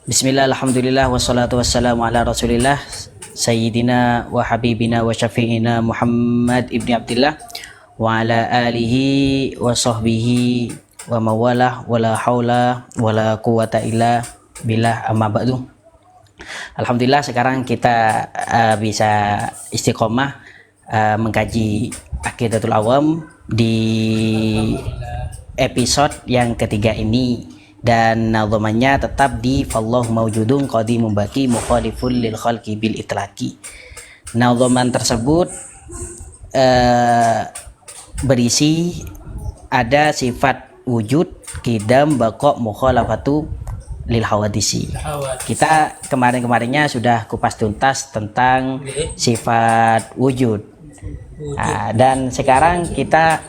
Bismillah, alhamdulillah, wassalatu wassalamu ala rasulillah Sayyidina wa habibina wa syafi'ina Muhammad ibni Abdillah wa ala alihi wa sahbihi wa mawalah wa la hawla wa la quwata illa billah amma ba'du. Alhamdulillah sekarang kita bisa istiqomah mengkaji Aqidatul Awam di episode yang ketiga ini, dan nadhamannya tetap di fallahu mawjudun qadimun baqi mukhalifun lil khalqi bil itlaqi. Nadhaman tersebut berisi ada sifat wujud, qidam, baqa, mukhalafatu lil hawadisi. Kita kemarin-kemarinnya sudah kupas tuntas tentang sifat wujud. Dan sekarang kita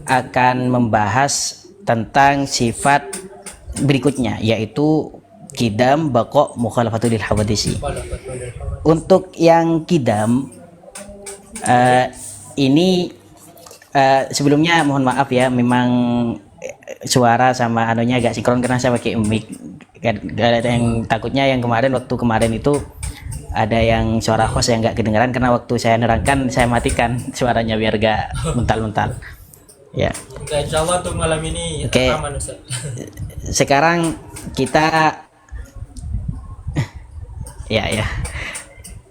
akan membahas tentang sifat berikutnya, yaitu qidam, baqa, mukhalafatu lil hawadisi. Untuk yang qidam ini sebelumnya mohon maaf ya, memang suara sama anunya agak sinkron karena saya pakai mic. Gak ada yang takutnya yang waktu kemarin itu ada yang suara host yang gak kedengaran karena waktu saya nerangkan saya matikan suaranya biar gak mental-mental. Ya. Insya Allah untuk malam ini aman, Ustaz. Sekarang kita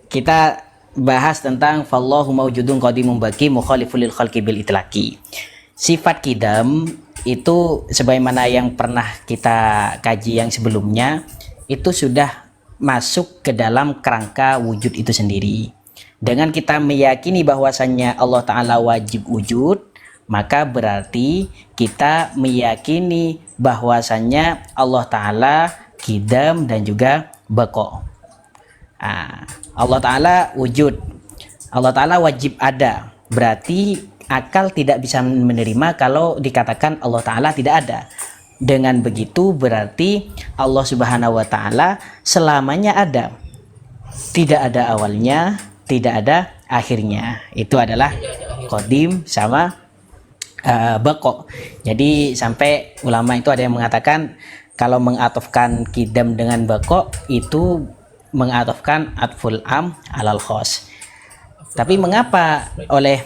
kita bahas tentang fallahu mawjudun qadimun baqi mukhalifun lil khalqi bil itlaqi. Sifat qidam itu sebagaimana yang pernah kita kaji yang sebelumnya, itu sudah masuk ke dalam kerangka wujud itu sendiri. Dengan kita meyakini bahwasannya Allah Ta'ala wajib wujud, maka berarti kita meyakini bahwasannya Allah Ta'ala qidam dan juga baqa. Allah Ta'ala wujud, Allah Ta'ala wajib ada, berarti akal tidak bisa menerima kalau dikatakan Allah Ta'ala tidak ada. Dengan begitu berarti Allah Subhanahu wa Ta'ala selamanya ada, tidak ada awalnya, tidak ada akhirnya. Itu adalah qadim sama baqa. Jadi sampai ulama itu ada yang mengatakan kalau mengatofkan qidam dengan baqa itu mengatofkan atful am alal khos. Tapi mengapa oleh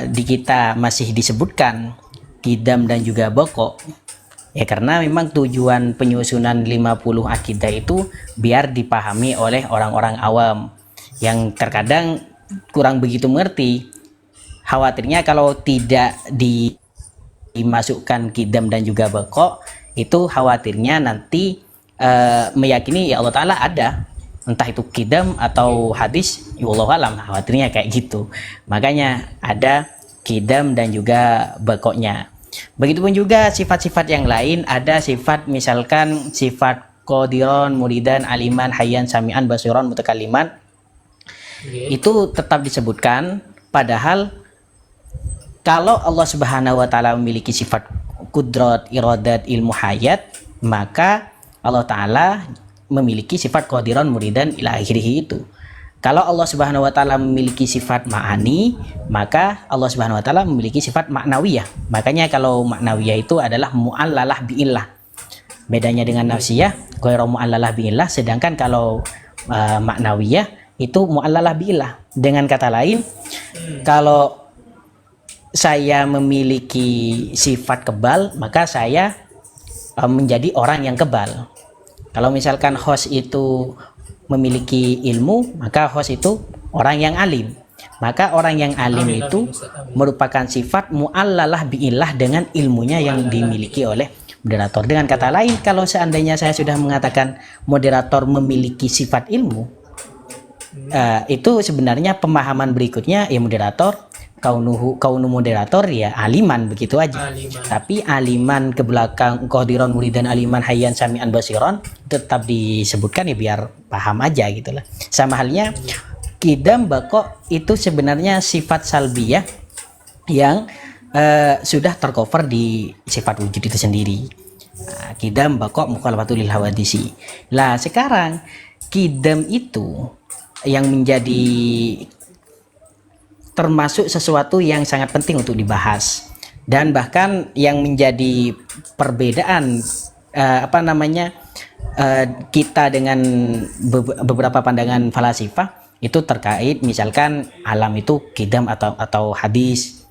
di kita masih disebutkan qidam dan juga baqa? Ya karena memang tujuan penyusunan 50 akidah itu biar dipahami oleh orang-orang awam yang terkadang kurang begitu mengerti. Khawatirnya kalau tidak dimasukkan qidam dan juga baqa, itu khawatirnya nanti meyakini ya Allah Ta'ala ada, entah itu qidam atau hadis, ya Allah alam, khawatirnya kayak gitu. Makanya ada qidam dan juga baqanya. Begitupun juga sifat-sifat yang lain, ada sifat misalkan sifat qadiran, muridan, aliman, hayyan, sami'an, basiran, mutakalliman. Itu tetap disebutkan, padahal kalau Allah Subhanahu wa Ta'ala memiliki sifat kudrat, iradat, ilmu hayat, maka Allah Ta'ala memiliki sifat qadiran, muridan, ila akhirih itu. Kalau Allah Subhanahu wa Ta'ala memiliki sifat ma'ani, maka Allah Subhanahu wa Ta'ala memiliki sifat maknawiyah. Makanya kalau maknawiyah itu adalah mu'allalah bi'illah. Bedanya dengan nafsiyah, ghairu mu'allalah bi'illah, sedangkan kalau maknawiyah itu mu'allalah bi'illah. Dengan kata lain, kalau saya memiliki sifat kebal, maka saya menjadi orang yang kebal. Kalau misalkan host itu memiliki ilmu, maka host itu orang yang alim. Maka orang yang alim itu merupakan sifat mu'allalah bi'illah dengan ilmunya yang dimiliki oleh moderator. Dengan kata lain, kalau seandainya saya sudah mengatakan moderator memiliki sifat ilmu, itu sebenarnya pemahaman berikutnya ya moderator kaunu moderator ya aliman, begitu aja. Tapi aliman ke belakang qadiran, muridan, aliman, hayyan, sami'an, basiran tetap disebutkan ya biar paham aja gitu lah. Sama halnya qidam, baqa itu sebenarnya sifat salbiyah yang sudah tercover di sifat wujud itu sendiri. Qidam, baqa, mukhalafatu lil hawadisi. Lah sekarang qidam itu yang menjadi termasuk sesuatu yang sangat penting untuk dibahas, dan bahkan yang menjadi perbedaan kita dengan beberapa pandangan falasifah itu terkait misalkan alam itu kidam atau hadis.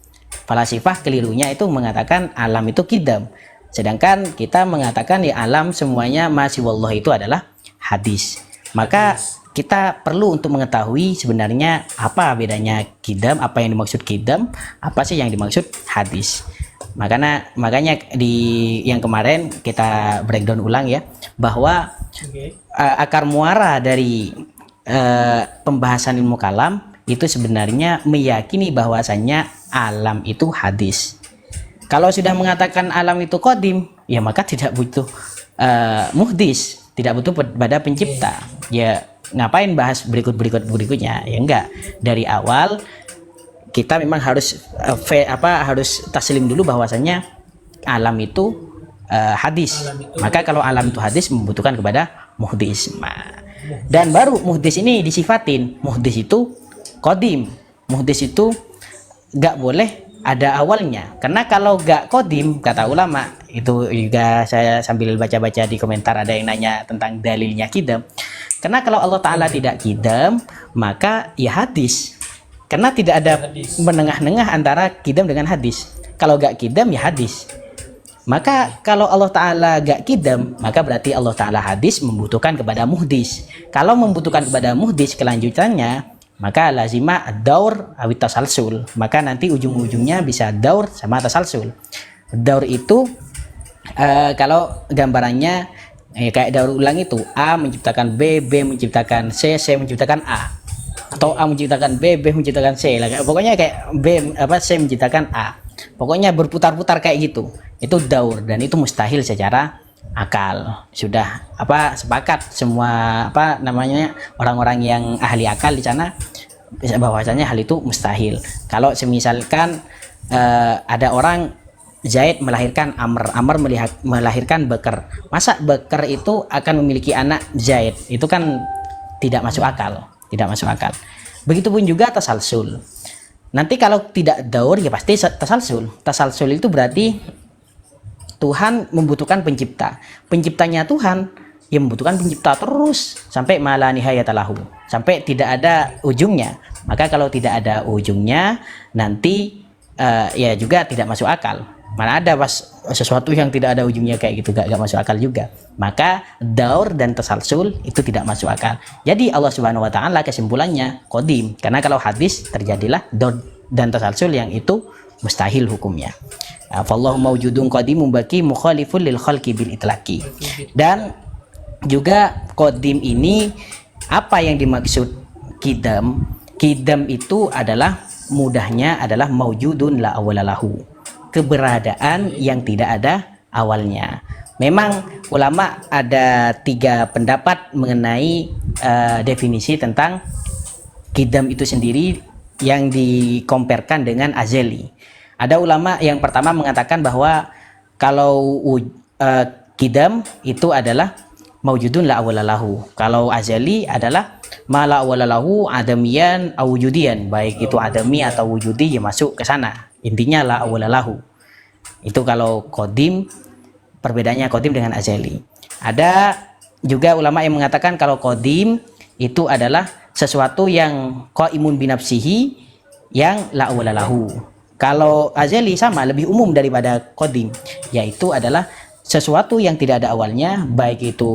Falasifah kelirunya itu mengatakan alam itu kidam, sedangkan kita mengatakan ya alam semuanya masih wallah itu adalah hadis. Maka kita perlu untuk mengetahui sebenarnya apa bedanya kidam, apa yang dimaksud kidam, apa sih yang dimaksud hadis. Makanya di yang kemarin kita breakdown ulang ya, bahwa akar muara dari pembahasan ilmu kalam itu sebenarnya meyakini bahwasannya alam itu hadis. Kalau sudah mengatakan alam itu qadim, ya maka tidak butuh muhdis, tidak butuh pada pencipta. Ya ngapain bahas berikutnya? Ya enggak. Dari awal kita memang harus harus taslim dulu bahwasannya alam itu hadis. Maka kalau alam itu hadis membutuhkan kepada muhdis. Dan baru muhdis ini disifatin. Muhdis itu qadim. Muhdis itu enggak boleh ada awalnya. Karena kalau enggak qadim, kata ulama, itu juga saya sambil baca-baca di komentar ada yang nanya tentang dalilnya kidam. Karena kalau Allah Ta'ala tidak kidam, maka ya hadis. Karena tidak ada menengah-nengah antara kidam dengan hadis. Kalau gak kidam ya hadis. Maka kalau Allah Ta'ala gak kidam, maka berarti Allah Ta'ala hadis membutuhkan kepada muhdis. Kalau membutuhkan kepada muhdis kelanjutannya, maka lazima ad-daur awit tasalsul. Maka nanti ujung-ujungnya bisa daur sama tasalsul. Daur itu kalau gambarannya kayak daur ulang itu A menciptakan B, B menciptakan C, C menciptakan A, atau A menciptakan B, B menciptakan C. Pokoknya kayak C menciptakan A. Pokoknya berputar-putar kayak gitu. Itu daur dan itu mustahil secara akal. Sudah sepakat semua orang-orang yang ahli akal di sana bahwasanya hal itu mustahil. Kalau semisalkan ada orang Zaid melahirkan Amr, Amr melahirkan Bakar. Masa Bakar itu akan memiliki anak Zaid? Itu kan tidak masuk akal, tidak masuk akal. Begitupun juga tasalsul. Nanti kalau tidak daur ya pasti tasalsul. Tasalsul itu berarti Tuhan membutuhkan pencipta. Penciptanya Tuhan yang membutuhkan pencipta terus sampai mala nihayatalahu, sampai tidak ada ujungnya. Maka kalau tidak ada ujungnya nanti ya juga tidak masuk akal. Mana ada pas sesuatu yang tidak ada ujungnya kayak gitu, gak masuk akal juga. Maka daur dan tasalsul itu tidak masuk akal. Jadi Allah Subhanahu wa taala kesimpulannya qadim. Karena kalau hadis terjadilah daur dan tasalsul yang itu mustahil hukumnya. Fallahu mawjudun qadimun baqi mukhalifun lil khalqi bil itlaqi. Dan juga qadim ini apa yang dimaksud kidam? Kidam itu adalah mudahnya adalah mawjudun la awwalalahu. Keberadaan yang tidak ada awalnya. Memang ulama ada 3 pendapat mengenai definisi tentang kidam itu sendiri yang dikomparkan dengan azali. Ada ulama yang pertama mengatakan bahwa kalau kidam itu adalah mawjudun la awwalalahu. Kalau azali adalah ma la awwalalahu adamiyan aw wujudian, baik itu adami atau wujudi ya masuk ke sana. Intinya la awwalalahu. Itu kalau qadim, perbedaannya qadim dengan azali. Ada juga ulama yang mengatakan kalau qadim itu adalah sesuatu yang qaimun binafsihi yang la awwalalahu. Kalau azali sama, lebih umum daripada qadim, yaitu adalah sesuatu yang tidak ada awalnya, baik itu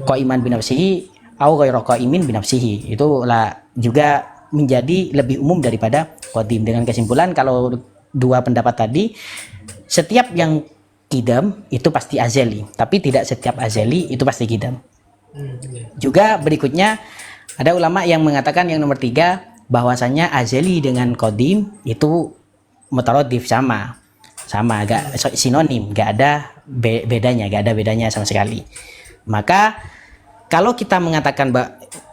qaiman binafsihi atau ghairu qaimin binafsihi. Itulah juga menjadi lebih umum daripada qadim. Dengan kesimpulan kalau 2 pendapat tadi, setiap yang kidam itu pasti azali, tapi tidak setiap azali itu pasti kidam. Juga berikutnya ada ulama yang mengatakan yang nomor 3 bahwasanya azali dengan qadim itu mutaradif, sama agak sinonim, gak ada bedanya sama sekali. Maka kalau kita mengatakan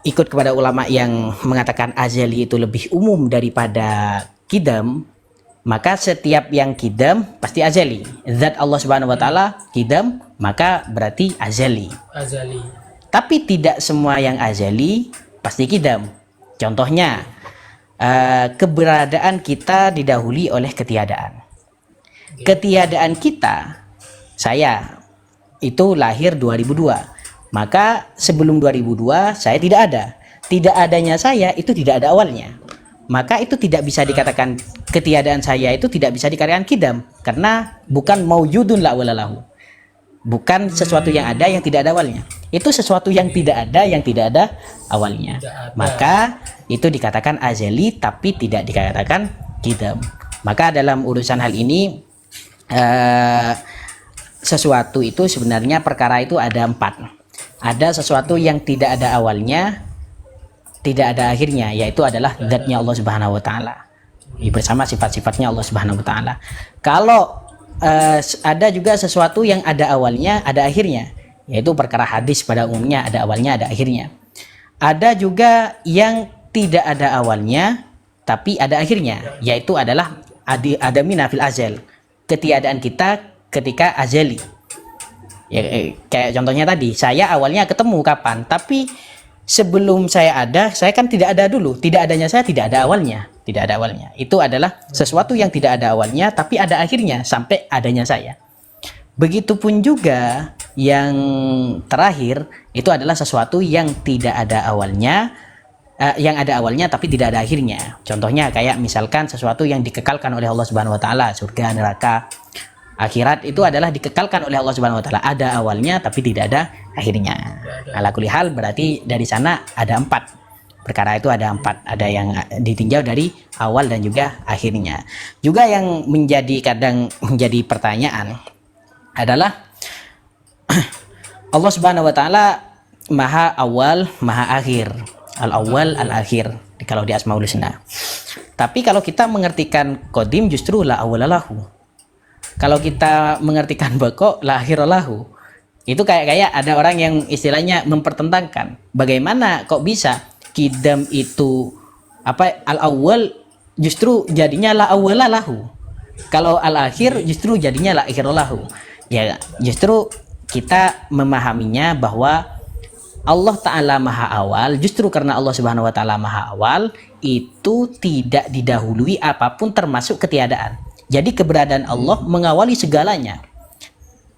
ikut kepada ulama yang mengatakan azali itu lebih umum daripada kidam, maka setiap yang kidam pasti azali. Zat Allah Subhanahu wa taala kidam, maka berarti azali. Tapi tidak semua yang azali pasti kidam. Contohnya keberadaan kita didahului oleh ketiadaan. Ketiadaan kita, saya itu lahir 2002. Maka sebelum 2002 saya tidak ada. Tidak adanya saya itu tidak ada awalnya. Maka itu tidak bisa dikatakan ketiadaan saya itu tidak bisa dikatakan kidam karena bukan maujudun la awalalahu. Bukan sesuatu yang ada yang tidak ada awalnya. Itu sesuatu yang tidak ada yang tidak ada awalnya. Maka itu dikatakan azali tapi tidak dikatakan kidam. Maka dalam urusan hal ini sesuatu itu sebenarnya perkara itu ada 4. Ada sesuatu yang tidak ada awalnya, tidak ada akhirnya, yaitu adalah zatnya Allah Subhanahu wa taala. Bersama sifat-sifatnya Allah Subhanahu wa taala. Kalau ada juga sesuatu yang ada awalnya, ada akhirnya, yaitu perkara hadis pada umumnya ada awalnya, ada akhirnya. Ada juga yang tidak ada awalnya tapi ada akhirnya, yaitu adalah adamina fil azal. Ketiadaan kita ketika azali. Ya, kayak contohnya tadi, saya awalnya ketemu kapan, tapi sebelum saya ada, saya kan tidak ada dulu. Tidak adanya saya tidak ada awalnya, tidak ada awalnya. Itu adalah sesuatu yang tidak ada awalnya, tapi ada akhirnya sampai adanya saya. Begitupun juga yang terakhir itu adalah sesuatu yang tidak ada awalnya, yang ada awalnya tapi tidak ada akhirnya. Contohnya kayak misalkan sesuatu yang dikekalkan oleh Allah Subhanahu Wa Taala, surga, neraka. Akhirat itu adalah dikekalkan oleh Allah Subhanahu wa taala, ada awalnya tapi tidak ada akhirnya. Ala kulli hal berarti dari sana ada 4. Perkara itu ada 4, ada yang ditinjau dari awal dan juga akhirnya. Juga yang kadang menjadi pertanyaan adalah Allah Subhanahu wa taala maha awal, maha akhir. Al-awwal, al-akhir kalau di Asmaul Husna. Tapi kalau kita mengartikan qadim justru la awwalalahu. Kalau kita mengartikan bako la akhiralahu, itu kayak ada orang yang istilahnya mempertentangkan bagaimana kok bisa kidam itu al awal justru jadinya la awwalalahu, kalau al akhir justru jadinya la akhiralahu. Ya justru kita memahaminya bahwa Allah Ta'ala maha awal, justru karena Allah Subhanahu Wa Ta'ala maha awal itu tidak didahului apapun termasuk ketiadaan. Jadi keberadaan Allah mengawali segalanya.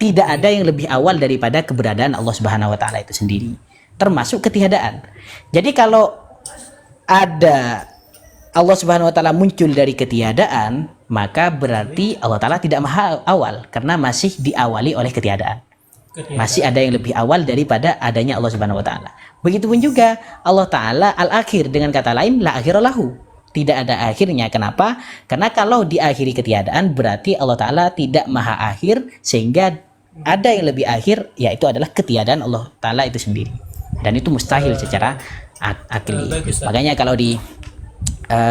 Tidak ada yang lebih awal daripada keberadaan Allah Subhanahu wa taala itu sendiri, termasuk ketiadaan. Jadi kalau ada Allah Subhanahu wa taala muncul dari ketiadaan, maka berarti Allah taala tidak maha awal karena masih diawali oleh ketiadaan. Masih ada yang lebih awal daripada adanya Allah Subhanahu wa taala. Begitupun juga Allah taala al-akhir, dengan kata lain la akhiralahu. Tidak ada akhirnya. Kenapa? Karena kalau diakhiri ketiadaan berarti Allah Ta'ala tidak maha akhir, sehingga ada yang lebih akhir, yaitu adalah ketiadaan Allah Ta'ala itu sendiri. Dan itu mustahil secara akli. Makanya kalau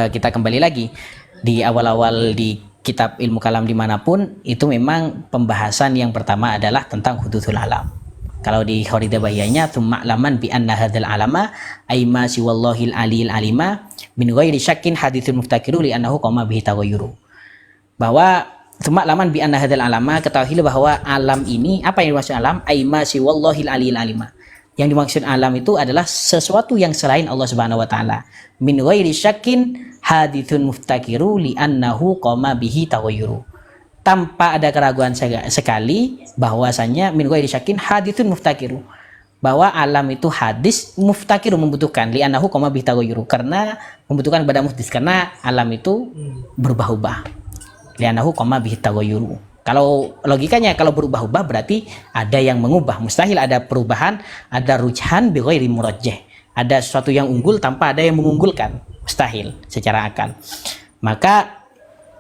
kita kembali lagi di awal-awal di kitab ilmu kalam dimanapun, itu memang pembahasan yang pertama adalah tentang hudutsul alam. Kalau di Kharidah Bahiyanya, tsumma laman bi anna hadzal alama aima siwallahil aliyil alima min ghairi syakkin haditsul muftakiru li annahu qama bihi taghayyuru. Bahwa tsumma laman bi anna hadzal alama, ketahuilah bahwa alam ini, apa yang dimaksud alam? Aima siwallahil aliyil alima. Yang dimaksud alam itu adalah sesuatu yang selain Allah Subhanahu wa taala. Min ghairi syakkin haditsul muftakiru li annahu qama bihi taghayyuru. Tanpa ada keraguan sekali bahwasanya min ghairi syakin haditsun muftakiru, bahwa alam itu hadis muftakiru membutuhkan, li annahu qama bi taghayyuru, karena membutuhkan kepada muhdits, karena alam itu berubah-ubah, li annahu qama bi taghayyuru. Kalau logikanya kalau berubah-ubah berarti ada yang mengubah, mustahil ada perubahan, ada rujhan bi ghairi murajjih, ada sesuatu yang unggul tanpa ada yang mengunggulkan, mustahil secara akal. Maka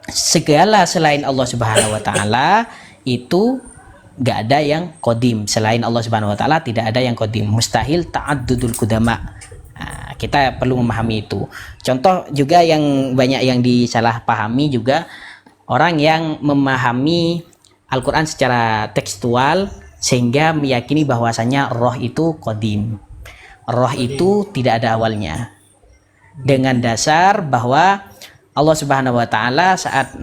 segala selain Allah Subhanahu wa taala itu enggak ada yang qadim. Selain Allah Subhanahu wa taala tidak ada yang qadim. Mustahil ta'addudul qudama. Nah, kita perlu memahami itu. Contoh juga yang banyak yang disalahpahami juga, orang yang memahami Al-Qur'an secara tekstual sehingga meyakini bahwasanya roh itu qadim. Roh itu tidak ada awalnya. Dengan dasar bahwa Allah Subhanahu wa taala saat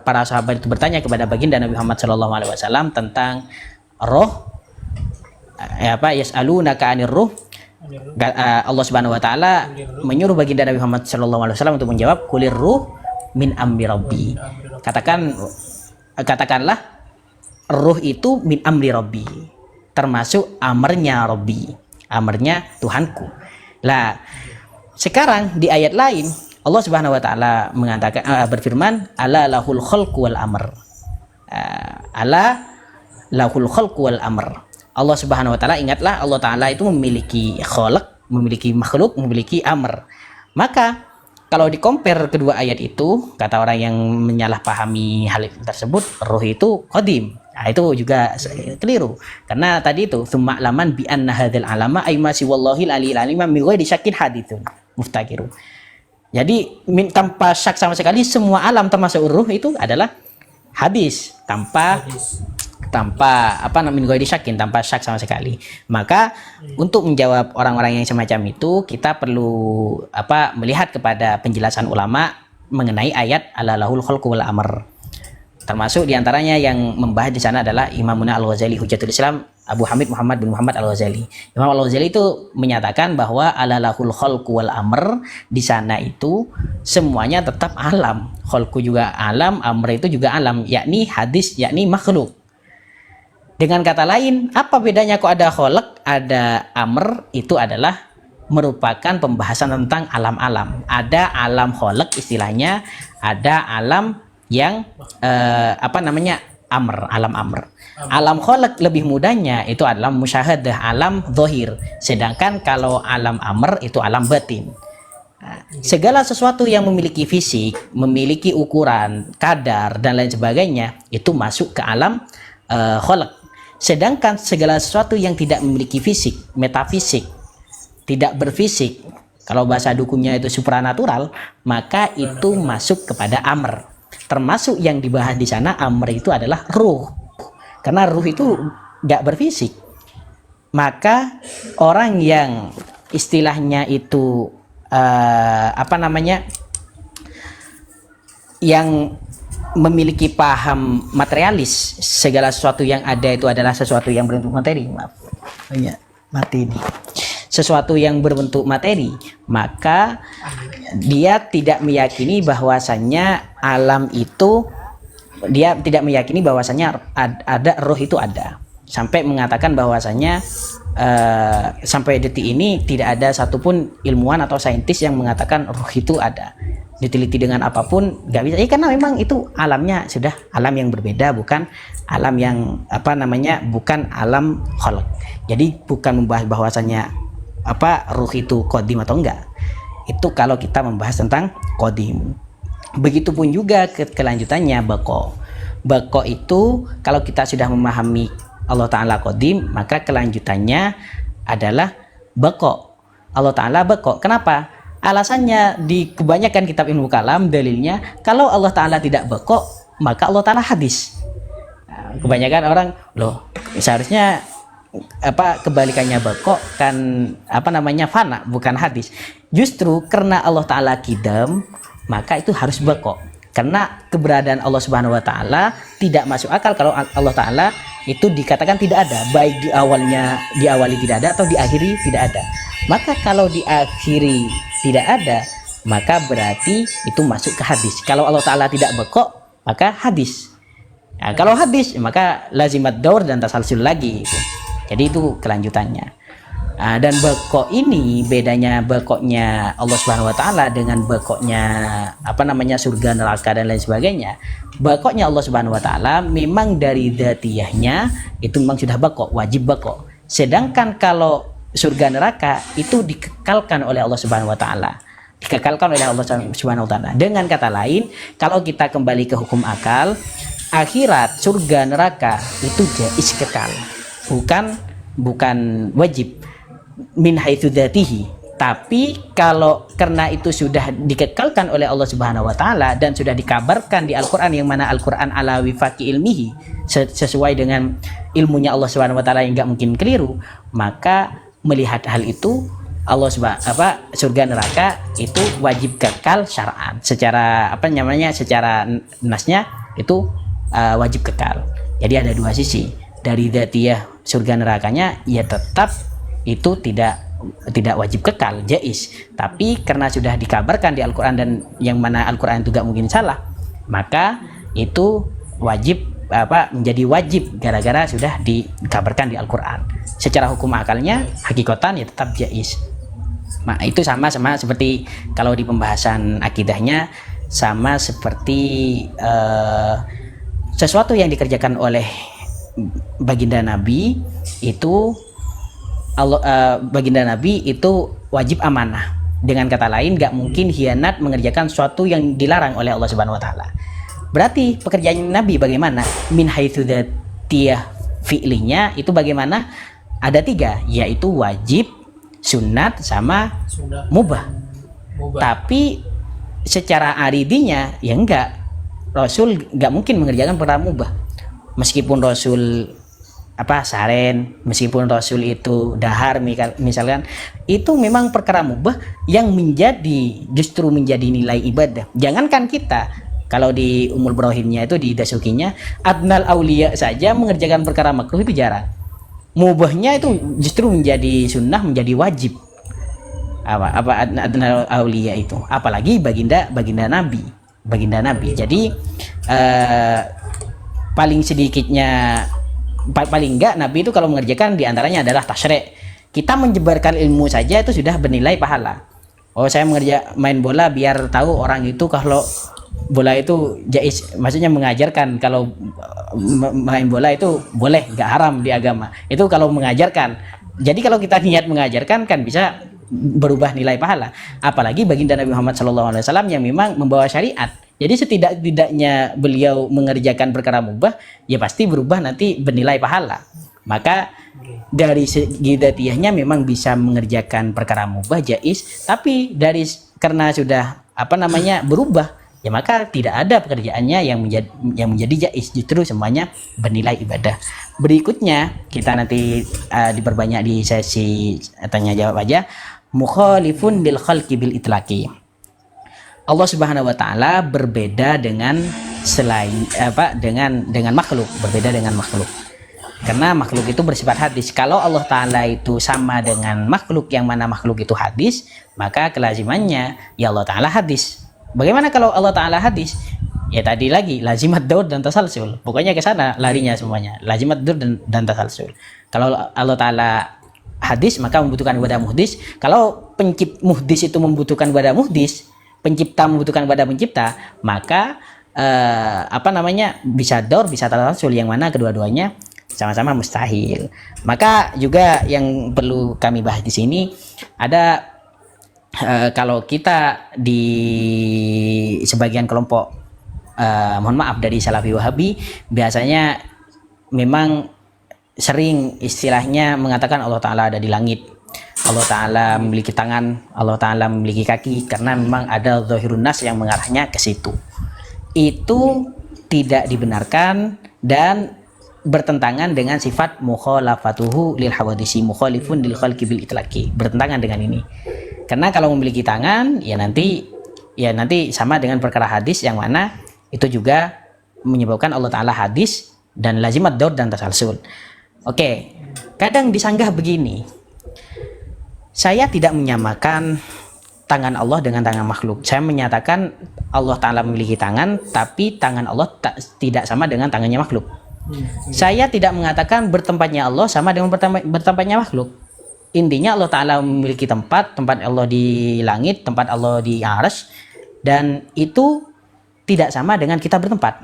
para sahabat itu bertanya kepada baginda Nabi Muhammad sallallahu alaihi wasallam tentang roh, yas'alunaka 'anir ruh, Allah Subhanahu wa taala menyuruh baginda Nabi Muhammad sallallahu alaihi wasallam untuk menjawab kulir ruh min amri rabbi. Katakanlah ruh itu min amri rabbi. termasuk amarnya Robbi, amarnya Tuhanku. Lah, sekarang di ayat lain Allah Subhanahu wa taala mengatakan berfirman, ala lahul khalqu wal amr. Ala lahul khalqu wal amr. Allah Subhanahu wa taala, ingatlah Allah taala itu memiliki khalq, memiliki makhluk, memiliki amr. Maka kalau di-compare kedua ayat itu, kata orang yang menyalahpahami hal tersebut, ruh itu qadim. Nah, itu juga keliru. Karena tadi itu summa laman bi anna hadzal alama ay ma siwallahi alil alim min ghairi syakkin haditsun muftakiru. Jadi tanpa syak sama sekali semua alam termasuk ruh itu adalah hadis, tanpa min ghairi syakkin, tanpa syak sama sekali. Maka untuk menjawab orang-orang yang semacam itu, kita perlu melihat kepada penjelasan ulama mengenai ayat ala lahul khalqu wal amr. Termasuk diantaranya yang membahas di sana adalah Imamuna Al-Ghazali Hujjatul Islam Abu Hamid Muhammad bin Muhammad Al-Ghazali. Imam Al-Ghazali itu menyatakan bahwa ala lahul khalqu wal amr, di sana itu semuanya tetap alam. Khalqu juga alam, amr itu juga alam, yakni hadis, yakni makhluk. Dengan kata lain, apa bedanya kok ada khalq, ada amr? Itu adalah merupakan pembahasan tentang alam-alam. Ada alam khalq istilahnya, ada alam yang amr, alam amr. Alam khalq lebih mudahnya itu adalah musyahadah, alam zahir. Sedangkan kalau alam amr itu alam batin. Segala sesuatu yang memiliki fisik, memiliki ukuran, kadar dan lain sebagainya, itu masuk ke alam khalq. Sedangkan segala sesuatu yang tidak memiliki fisik, metafisik, tidak berfisik, kalau bahasa dukunnya itu supranatural, maka itu masuk kepada amr. Termasuk yang dibahas di sana amr itu adalah ruh, karena ruh itu nggak berfisik. Maka orang yang istilahnya itu yang memiliki paham materialis, segala sesuatu yang ada itu adalah sesuatu yang berbentuk materi. Maaf, mati ini. Sesuatu yang berbentuk materi, maka dia tidak meyakini bahwasannya alam itu, dia tidak meyakini bahwasannya ada roh itu ada, sampai mengatakan bahwasannya sampai detik ini tidak ada satupun ilmuwan atau saintis yang mengatakan roh itu ada. Diteliti dengan apapun nggak bisa, karena memang itu alamnya sudah alam yang berbeda, bukan alam yang bukan alam khalq. Jadi bukan membahas bahwasannya ruh itu qadim atau enggak. Itu kalau kita membahas tentang qadim. Begitupun juga kelanjutannya baqa. Baqa itu kalau kita sudah memahami Allah Ta'ala qadim, maka kelanjutannya adalah baqa. Allah Ta'ala baqa. Kenapa? Alasannya di kebanyakan kitab ilmu kalam, dalilnya kalau Allah Ta'ala tidak baqa, maka Allah Ta'ala hadis. Nah, kebanyakan orang, seharusnya kebalikannya baqa kan fana, bukan hadis. Justru karena Allah Ta'ala qidam, maka itu harus baqa. Karena keberadaan Allah Subhanahu wa taala tidak masuk akal kalau Allah Ta'ala itu dikatakan tidak ada, baik diawali tidak ada atau diakhiri tidak ada. Maka kalau diakhiri tidak ada, maka berarti itu masuk ke hadis. Kalau Allah Ta'ala tidak baqa, maka hadis. Nah, kalau hadis maka lazimat daur dan tasalsul lagi gitu. Jadi itu kelanjutannya. Dan baqa ini bedanya baqanya Allah Subhanahu wa taala dengan baqanya surga, neraka dan lain sebagainya. Baqanya Allah Subhanahu wa taala memang dari dzatiyahnya itu memang sudah baqa, wajib baqa. Sedangkan kalau surga neraka itu dikekalkan oleh Allah Subhanahu wa taala. Dikekalkan oleh Allah Subhanahu wa taala. Dengan kata lain, kalau kita kembali ke hukum akal, akhirat, surga, neraka itu jaiz kekal. Bukan wajib min haitsu dzatihi. Tapi kalau karena itu sudah dikekalkan oleh Allah Subhanahu wa taala dan sudah dikabarkan di Al-Qur'an, yang mana Al-Qur'an ala wifaqi ilmihi, sesuai dengan ilmunya Allah Subhanahu wa taala yang enggak mungkin keliru, maka melihat hal itu surga neraka itu wajib kekal syar'an. Secara secara nasnya itu wajib kekal. Jadi ada dua sisi. Dari dzatiyah surga nerakanya ya tetap itu tidak wajib kekal, jaiz. Tapi karena sudah dikabarkan di Al-Qur'an dan yang mana Al-Qur'an itu gak mungkin salah, maka itu wajib menjadi wajib gara-gara sudah dikabarkan di Al-Qur'an. Secara hukum akalnya hakikatan ya tetap jaiz. Nah, itu sama seperti kalau di pembahasan akidahnya sama seperti sesuatu yang dikerjakan oleh baginda Nabi itu baginda Nabi itu wajib amanah. Dengan kata lain, nggak mungkin khianat mengerjakan sesuatu yang dilarang oleh Allah Subhanahu Wa Taala. Berarti pekerjaan Nabi bagaimana? Min haitsu dzatiyah fi'linya itu bagaimana? Ada 3, yaitu wajib, sunat, sama mubah. Tapi secara aridinya ya enggak. Rasul nggak mungkin mengerjakan perkara mubah. Meskipun Rasul saren, meskipun Rasul itu dahar misalkan, itu memang perkara mubah yang justru menjadi nilai ibadah. Jangankan kita, kalau di Umul Brohimnya itu di Dasukinya, adnal aulia saja mengerjakan perkara makruh itu jarang. Mubahnya itu justru menjadi sunnah, menjadi wajib. Adnal aulia itu, apalagi baginda Nabi. Jadi paling sedikitnya, paling enggak Nabi itu kalau mengerjakan diantaranya adalah tasyri'. Kita menyebarkan ilmu saja itu sudah bernilai pahala. Oh, saya main bola biar tahu orang itu kalau bola itu jaiz, maksudnya mengajarkan kalau main bola itu boleh, nggak haram di agama. Itu kalau mengajarkan. Jadi kalau kita niat mengajarkan kan bisa berubah nilai pahala. Apalagi baginda Nabi Muhammad SAW yang memang membawa syariat. Jadi setidak-tidaknya beliau mengerjakan perkara mubah, ya pasti berubah nanti bernilai pahala. Maka dari segi dzatiyahnya memang bisa mengerjakan perkara mubah jaiz, tapi karena sudah berubah, ya maka tidak ada pekerjaannya yang menjadi jaiz, justru semuanya bernilai ibadah. Berikutnya kita nanti diperbanyak di sesi tanya jawab aja. Mukhalifun lil khalqi bil itlaqi. Allah Subhanahu wa taala berbeda dengan makhluk, berbeda dengan makhluk. Karena makhluk itu bersifat hadis. Kalau Allah taala itu sama dengan makhluk, yang mana makhluk itu hadis, maka kelazimannya ya Allah taala hadis. Bagaimana kalau Allah taala hadis? Ya tadi lagi lazimat daur dan tasalsul. Pokoknya ke sana larinya semuanya. Lazimat daur dan tasalsul. Kalau Allah taala hadis maka membutuhkan wadah muhdis. Kalau muhdis itu membutuhkan wadah muhdis, pencipta membutuhkan wadah pencipta, maka bisa daur, bisa tasalsul, yang mana kedua-duanya sama-sama mustahil. Maka juga yang perlu kami bahas di sini ada kalau kita di sebagian kelompok mohon maaf dari Salafi Wahabi biasanya memang sering istilahnya mengatakan Allah Ta'ala ada di langit, Allah Ta'ala memiliki tangan, Allah Ta'ala memiliki kaki, karena memang ada zahirun nas yang mengarahnya ke situ. Itu tidak dibenarkan dan bertentangan dengan sifat mukhalafatuhu lil hawadisi, mukhalifun lil khalqi bil itlaqi, bertentangan dengan ini. Karena kalau memiliki tangan ya nanti sama dengan perkara hadis, yang mana itu juga menyebabkan Allah Ta'ala hadis dan lazimat daur dan tasalsul. Oke, kadang disanggah begini, saya tidak menyamakan tangan Allah dengan tangan makhluk. Saya menyatakan Allah Ta'ala memiliki tangan, tapi tangan Allah tidak sama dengan tangannya makhluk. Saya tidak mengatakan bertempatnya Allah sama dengan bertempatnya makhluk. Intinya Allah Ta'ala memiliki tempat Allah di langit, tempat Allah di arsy, dan itu tidak sama dengan kita bertempat.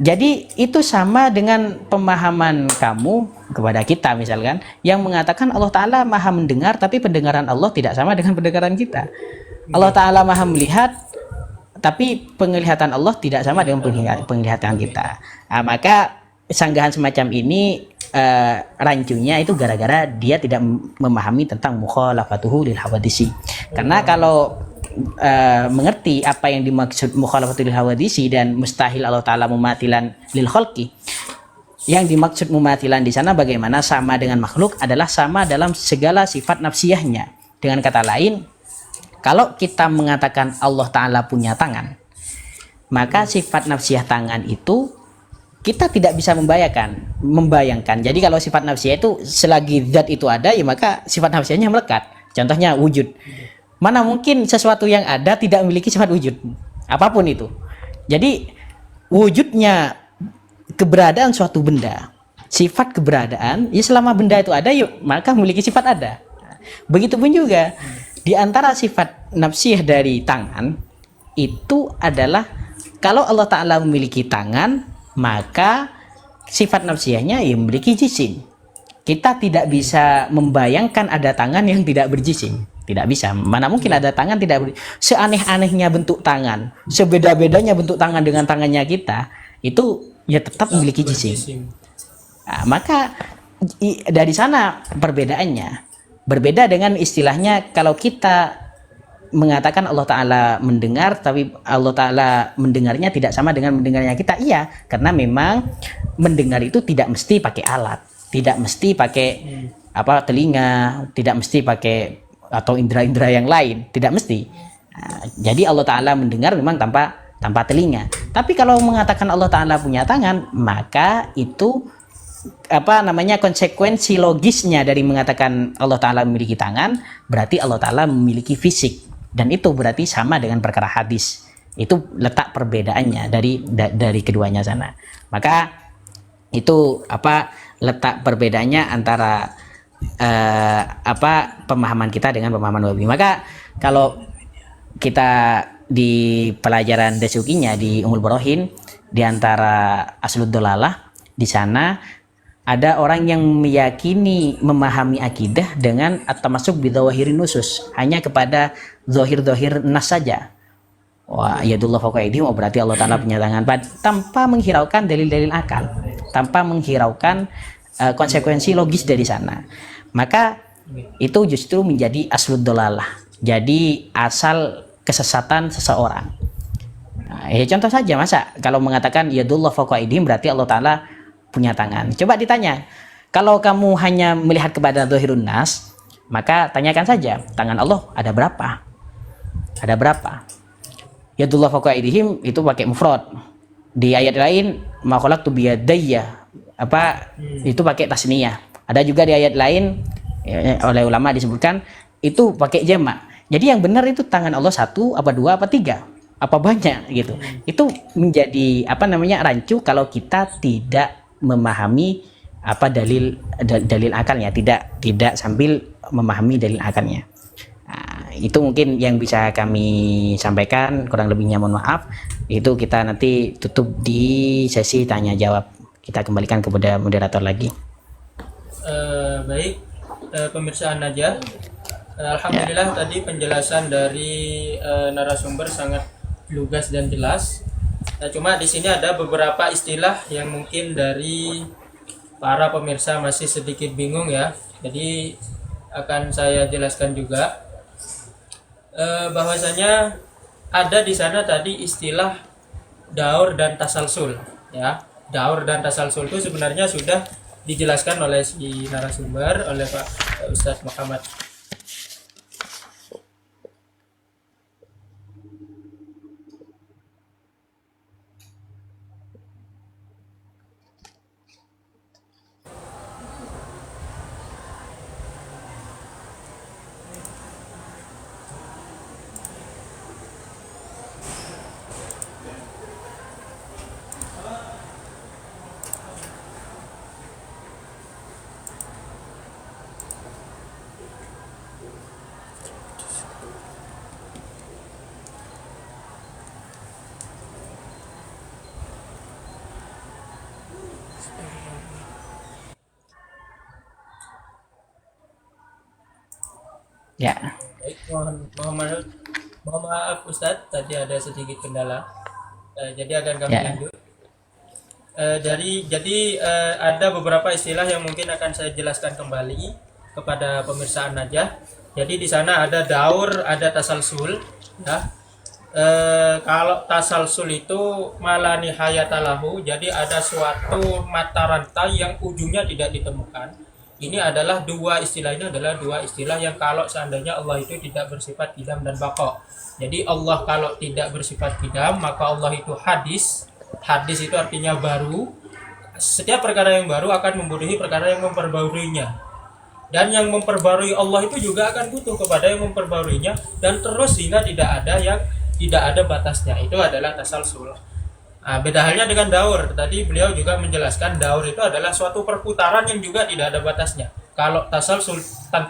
Jadi itu sama dengan pemahaman kamu kepada kita misalkan, yang mengatakan Allah Ta'ala maha mendengar, tapi pendengaran Allah tidak sama dengan pendengaran kita. Allah Ta'ala maha melihat, tapi penglihatan Allah tidak sama dengan penglihatan kita. Nah, maka sanggahan semacam ini rancunya itu gara-gara dia tidak memahami tentang mukhalafatuhu lil hawadisi. Karena kalau mengerti apa yang dimaksud mukhalafatul hawadisi dan mustahil Allah Ta'ala mumatilan lil khalqi, yang dimaksud mumatilan di sana bagaimana sama dengan makhluk adalah sama dalam segala sifat nafsiyahnya. Dengan kata lain, kalau kita mengatakan Allah Ta'ala punya tangan, maka sifat nafsiyah tangan itu kita tidak bisa membayangkan. Jadi kalau sifat nafsiyah itu selagi zat itu ada, ya maka sifat nafsiyahnya melekat. Contohnya wujud. Mana mungkin sesuatu yang ada tidak memiliki sifat wujud, apapun itu. Jadi wujudnya keberadaan suatu benda, sifat keberadaan, ya selama benda itu ada, yuk maka memiliki sifat ada. Begitupun juga di antara sifat nafsiyah dari tangan itu adalah kalau Allah Ta'ala memiliki tangan, maka sifat nafsiyahnya ya memiliki jisim. Kita tidak bisa membayangkan ada tangan yang tidak berjisim. Tidak bisa. Mana mungkin ada tangan tidak berjisim. Seaneh-anehnya bentuk tangan, sebeda-bedanya bentuk tangan dengan tangannya kita, itu ya tetap memiliki jisim. Nah, maka dari sana perbedaannya. Berbeda dengan istilahnya kalau kita mengatakan Allah Ta'ala mendengar, tapi Allah Ta'ala mendengarnya tidak sama dengan mendengarnya kita. Iya, karena memang mendengar itu tidak mesti pakai alat, tidak mesti pakai telinga, tidak mesti pakai atau indera-indera yang lain, tidak mesti. Nah, jadi Allah Ta'ala mendengar memang tanpa telinga. Tapi kalau mengatakan Allah Ta'ala punya tangan, maka itu konsekuensi logisnya dari mengatakan Allah Ta'ala memiliki tangan, berarti Allah Ta'ala memiliki fisik, dan itu berarti sama dengan perkara hadis. Itu letak perbedaannya dari keduanya sana. Maka itu letak perbedaannya antara pemahaman kita dengan pemahaman Wahabi. Maka kalau kita di pelajaran Dasukinya di Ummul Barahin, di antara Aslud Dolalah, di sana ada orang yang meyakini memahami akidah dengan at-tamassuk bi dhawahirin nusus, hanya kepada zahir-zahir nas saja. Wah, yadullah fawqa aydihim, berarti Allah Ta'ala punya tangan, tanpa menghiraukan dalil-dalil akal, tanpa menghiraukan konsekuensi logis dari sana. Maka itu justru menjadi aslud dolalah, jadi asal kesesatan seseorang. Nah, contoh saja, masa kalau mengatakan yadullah fawqa aydihim berarti Allah Ta'ala punya tangan. Coba ditanya, kalau kamu hanya melihat kepada zahirun nas, maka tanyakan saja, tangan Allah ada berapa? Ada berapa? Yadullah fawqa aydihim itu pakai mufrad. Di ayat lain, ma khalaqtu biyadayya, itu pakai tasniyah. Ada juga di ayat lain oleh ulama disebutkan itu pakai jamak. Jadi yang benar itu tangan Allah satu, dua, tiga, banyak gitu. Itu menjadi rancu kalau kita tidak memahami dalil akalnya, tidak sambil memahami dalil akalnya. Nah, itu mungkin yang bisa kami sampaikan, kurang lebihnya mohon maaf. Itu kita nanti tutup di sesi tanya jawab. Kita kembalikan kepada moderator lagi. Baik, pemirsa An-Najah, alhamdulillah tadi penjelasan dari narasumber sangat lugas dan jelas. Nah, cuma di sini ada beberapa istilah yang mungkin dari para pemirsa masih sedikit bingung ya. Jadi akan saya jelaskan juga bahwasanya ada di sana tadi istilah daur dan tasalsul ya. Daur dan tasalsul itu sebenarnya sudah dijelaskan oleh si narasumber, oleh Pak Ustadz Muhammad. Ya. Baik, mohon maaf Ustadz, tadi ada sedikit kendala. Jadi akan kami lanjut. Jadi ada beberapa istilah yang mungkin akan saya jelaskan kembali kepada pemirsa An-Najah. Jadi di sana ada daur, ada tasalsul. Ya. Kalau tasalsul itu malah nihayatalahu, jadi ada suatu mata rantai yang ujungnya tidak ditemukan. Ini adalah dua istilah yang kalau seandainya Allah itu tidak bersifat qidam dan baqa. Jadi Allah kalau tidak bersifat qidam, maka Allah itu hadis. Hadis itu artinya baru. Setiap perkara yang baru akan membodohi perkara yang memperbaruinya. Dan yang memperbarui Allah itu juga akan butuh kepada yang memperbaruinya, dan terus sehingga tidak ada batasnya. Itu adalah tasalsul. Nah, beda halnya dengan daur. Tadi beliau juga menjelaskan daur itu adalah suatu perputaran yang juga tidak ada batasnya. Kalau tasalsul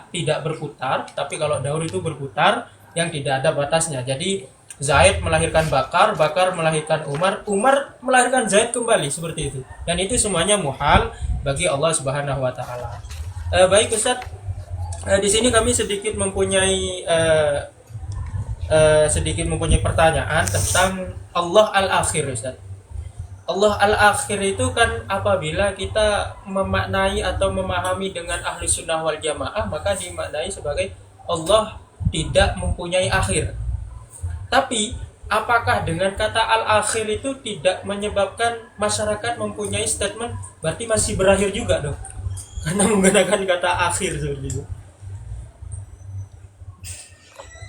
tidak berputar, tapi kalau daur itu berputar yang tidak ada batasnya. Jadi Zaid melahirkan Bakar, Bakar melahirkan Umar, Umar melahirkan Zaid kembali, seperti itu. Dan itu semuanya muhal bagi Allah Subhanahu wa taala. Baik Ustaz, di sini kami sedikit mempunyai pertanyaan tentang Allah al-akhir, Ustaz. Allah al-akhir itu kan apabila kita memaknai atau memahami dengan ahli sunnah wal jamaah, maka dimaknai sebagai Allah tidak mempunyai akhir. Tapi apakah dengan kata al-akhir itu tidak menyebabkan masyarakat mempunyai statement berarti masih berakhir juga dong? Karena menggunakan kata akhir seperti itu.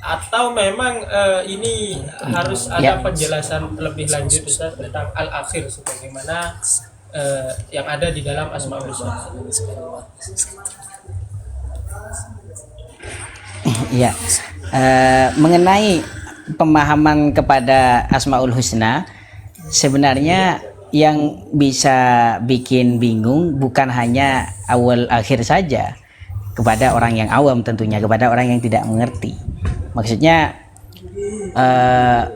Atau memang ini harus ada penjelasan lebih lanjut Ustaz tentang al-akhir sebagaimana yang ada di dalam Asmaul Husna. Ya, mengenai pemahaman kepada Asmaul Husna, sebenarnya yang bisa bikin bingung bukan hanya awal akhir saja kepada orang yang awam, tentunya kepada orang yang tidak mengerti. Maksudnya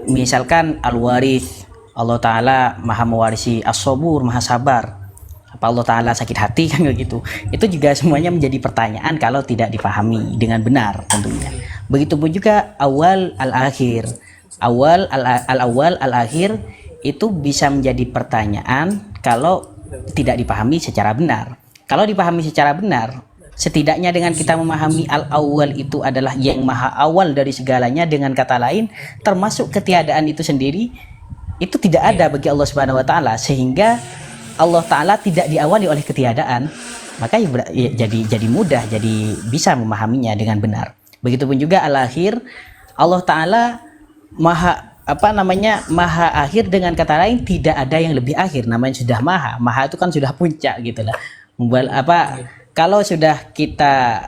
misalkan al-warith, Allah Ta'ala maha mewarisi, as-sabur, maha sabar, apa Allah Ta'ala sakit hati kan gitu. Itu juga semuanya menjadi pertanyaan kalau tidak dipahami dengan benar tentunya. Begitupun juga awal al-akhir, awal al-awal al-akhir itu bisa menjadi pertanyaan kalau tidak dipahami secara benar. Kalau dipahami secara benar, setidaknya dengan kita memahami al-awwal itu adalah yang maha awal dari segalanya, dengan kata lain termasuk ketiadaan itu sendiri itu tidak ada bagi Allah Subhanahu wa taala, sehingga Allah Taala tidak diawali oleh ketiadaan, maka jadi mudah, jadi bisa memahaminya dengan benar. Begitupun juga al-akhir, Allah Taala maha maha akhir, dengan kata lain tidak ada yang lebih akhir, namanya sudah maha itu kan sudah puncak gitulah. Kalau sudah kita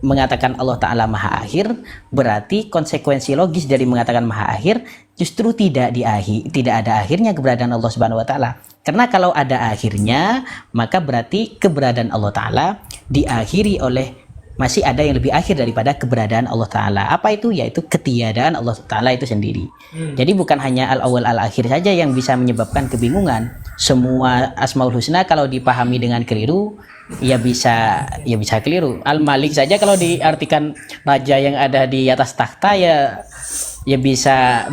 mengatakan Allah Ta'ala maha akhir, berarti konsekuensi logis dari mengatakan maha akhir justru tidak ada akhirnya keberadaan Allah Subhanahu wa taala. Karena kalau ada akhirnya, maka berarti keberadaan Allah Ta'ala diakhiri oleh masih ada yang lebih akhir daripada keberadaan Allah Ta'ala. Apa itu? Yaitu ketiadaan Allah Ta'ala itu sendiri. Jadi bukan hanya al-awwal al-akhir saja yang bisa menyebabkan kebingungan. Semua Asmaul Husna kalau dipahami dengan keliru, ya bisa keliru. Al-Malik saja kalau diartikan raja yang ada di atas takhta, ya bisa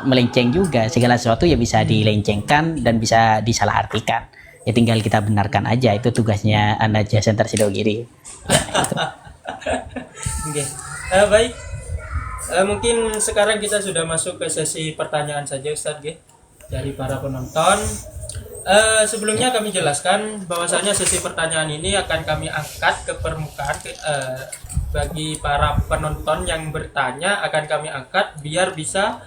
melenceng juga. Segala sesuatu ya bisa dilencengkan dan bisa disalahartikan. Ya tinggal kita benarkan aja, itu tugasnya An-Najah Center Sidogiri. Oke. Baik. Mungkin sekarang kita sudah masuk ke sesi pertanyaan saja Ustaz dari para penonton. Sebelumnya kami jelaskan bahwasanya sesi pertanyaan ini akan kami angkat ke permukaan bagi para penonton yang bertanya, akan kami angkat biar bisa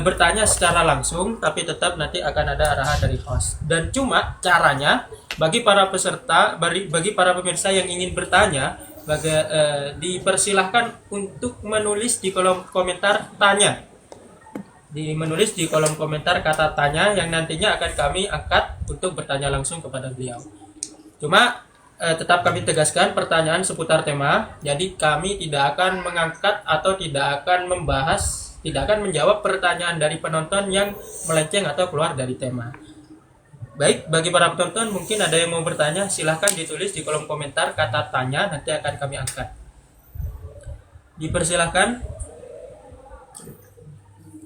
bertanya secara langsung, tapi tetap nanti akan ada arahan dari host. Dan cuma caranya bagi para peserta, bagi para pemirsa yang ingin bertanya, dipersilahkan untuk menulis di kolom komentar tanya. Menulis di kolom komentar kata tanya yang nantinya akan kami angkat untuk bertanya langsung kepada beliau. Cuma tetap kami tegaskan pertanyaan seputar tema, jadi kami tidak akan mengangkat atau tidak akan menjawab pertanyaan dari penonton yang melenceng atau keluar dari tema. Baik, bagi para penonton mungkin ada yang mau bertanya, silahkan ditulis di kolom komentar kata tanya, nanti akan kami angkat. Dipersilahkan.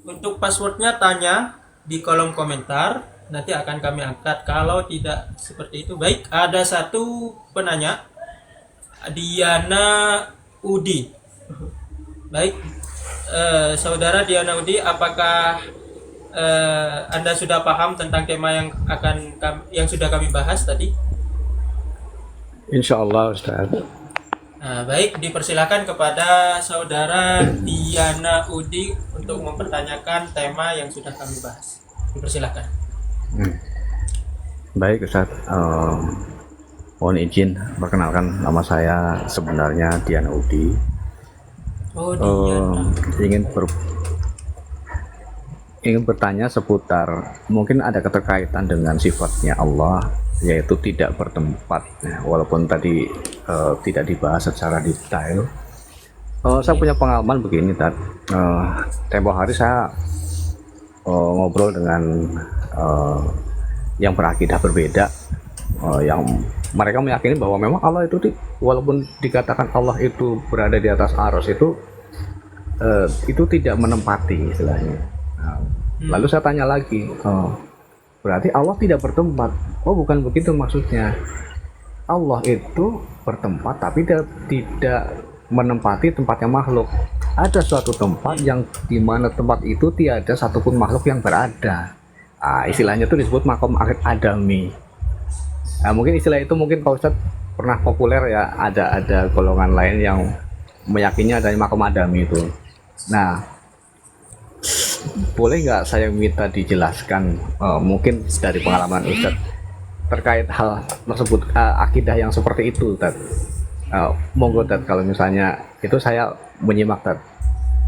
Untuk passwordnya tanya di kolom komentar, nanti akan kami angkat. Kalau tidak seperti itu, baik, ada satu penanya, Diana Udi. Baik, saudara Diana Udi, apakah Anda sudah paham tentang tema yang sudah kami bahas tadi? Insya Allah Ustaz. Nah, baik, dipersilakan kepada saudara Diana Udi untuk mempertanyakan tema yang sudah kami bahas. Dipersilakan. Baik Ustaz, mohon izin perkenalkan, nama saya sebenarnya Diana Udi. Oh, Diana. ingin bertanya seputar mungkin ada keterkaitan dengan sifatnya Allah, yaitu tidak bertempat. Ya, walaupun tadi tidak dibahas secara detail. Saya punya pengalaman begini, Tat. Tempo hari saya ngobrol dengan yang berakidah berbeda, yang mereka meyakini bahwa memang Allah itu walaupun dikatakan Allah itu berada di atas arsy itu tidak menempati istilahnya. Lalu saya tanya lagi, berarti Allah tidak bertempat? Oh, bukan begitu maksudnya. Allah itu bertempat tapi tidak menempati tempatnya makhluk. Ada suatu tempat yang dimana tempat itu tiada satupun makhluk yang berada. Istilahnya itu disebut makom adami. Mungkin istilah itu mungkin Pak Ustadz pernah populer ya, ada golongan lain yang meyakini adanya makom adami itu. Nah, boleh nggak saya minta dijelaskan mungkin dari pengalaman Ustadz terkait hal tersebut, akidah yang seperti itu, Tad? Monggo, Tad, kalau misalnya itu saya menyimak, Tad.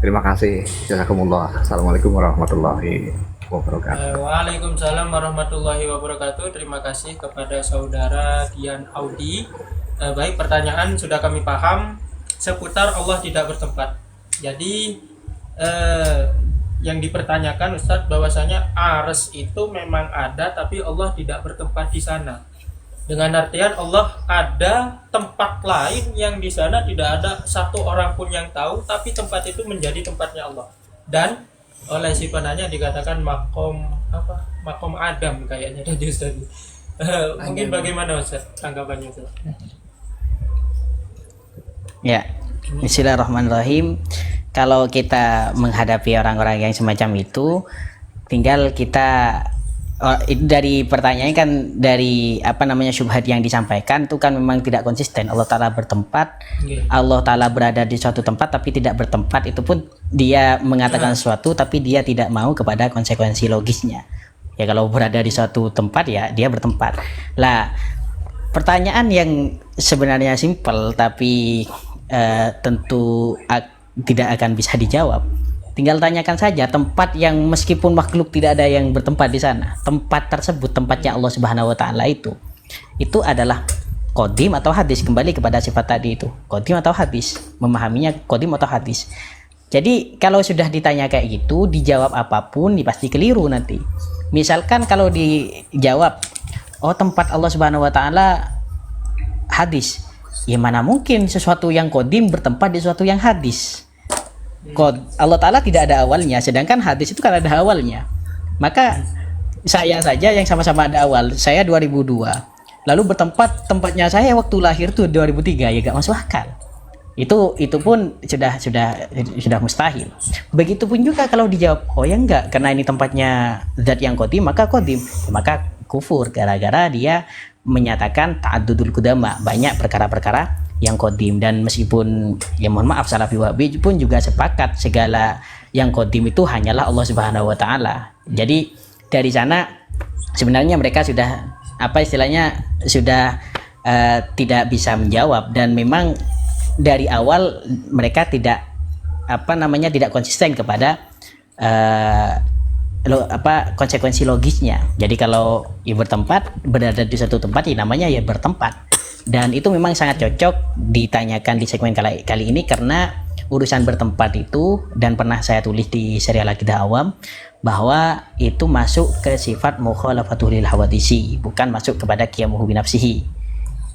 Terima kasih. Jazakumullah. Assalamualaikum warahmatullahi wabarakatuh. Waalaikumsalam warahmatullahi wabarakatuh. Terima kasih kepada saudara Dian Audi. Baik, pertanyaan sudah kami paham seputar Allah tidak bertempat. Jadi yang dipertanyakan Ustadz bahwasanya ars itu memang ada tapi Allah tidak bertempat di sana. Dengan artian Allah ada tempat lain yang di sana tidak ada satu orang pun yang tahu, tapi tempat itu menjadi tempatnya Allah. Dan oleh si penanya dikatakan makom Adam kayaknya tadi Ustadz. Mungkin bagaimana Ustadz tanggapannya Ustadz? Ya, bismillahirrahmanirrahim. Kalau kita menghadapi orang-orang yang semacam itu, tinggal kita dari pertanyaan kan, dari syubhat yang disampaikan itu kan memang tidak konsisten. Allah Ta'ala bertempat, Allah Ta'ala berada di suatu tempat tapi tidak bertempat, itu pun dia mengatakan sesuatu tapi dia tidak mau kepada konsekuensi logisnya. Ya, kalau berada di suatu tempat ya dia bertempat. Lah, pertanyaan yang sebenarnya simpel tapi tentu tidak akan bisa dijawab. Tinggal tanyakan saja tempat yang meskipun makhluk tidak ada yang bertempat di sana, tempat tersebut, tempatnya Allah Subhanahu wa taala itu adalah qadim atau hadis. Kembali kepada sifat tadi itu, qadim atau hadis, memahaminya qadim atau hadis. Jadi kalau sudah ditanya kayak gitu, dijawab apapun pasti keliru nanti. Misalkan kalau dijawab, oh tempat Allah Subhanahu wa taala hadis, ya mana mungkin sesuatu yang qadim bertempat di sesuatu yang hadis. Allah Ta'ala tidak ada awalnya, sedangkan hadis itu kan ada awalnya. Maka saya saja yang sama-sama ada awal, saya 2002, lalu tempatnya saya waktu lahir tuh 2003, ya gak masuk akal. Itu pun sudah mustahil. Begitupun juga kalau dijawab, oh ya enggak, karena ini tempatnya zat yang qadim, maka qadim, maka kufur gara-gara dia menyatakan ta'addudul qudama, banyak perkara-perkara yang qadim. Dan meskipun ya mohon maaf Salafi Wahabi pun juga sepakat segala yang qadim itu hanyalah Allah Subhanahu wa taala. Jadi dari sana sebenarnya mereka sudah sudah tidak bisa menjawab, dan memang dari awal mereka tidak tidak konsisten kepada konsekuensi logisnya. Jadi kalau ya bertempat, berada di satu tempat, ya namanya ya bertempat. Dan itu memang sangat cocok ditanyakan di segmen kali ini, karena urusan bertempat itu, dan pernah saya tulis di serial Aqidah Awam, bahwa itu masuk ke sifat mukhalafatul lil hawadisi, bukan masuk kepada qiyamuhu binafsihi.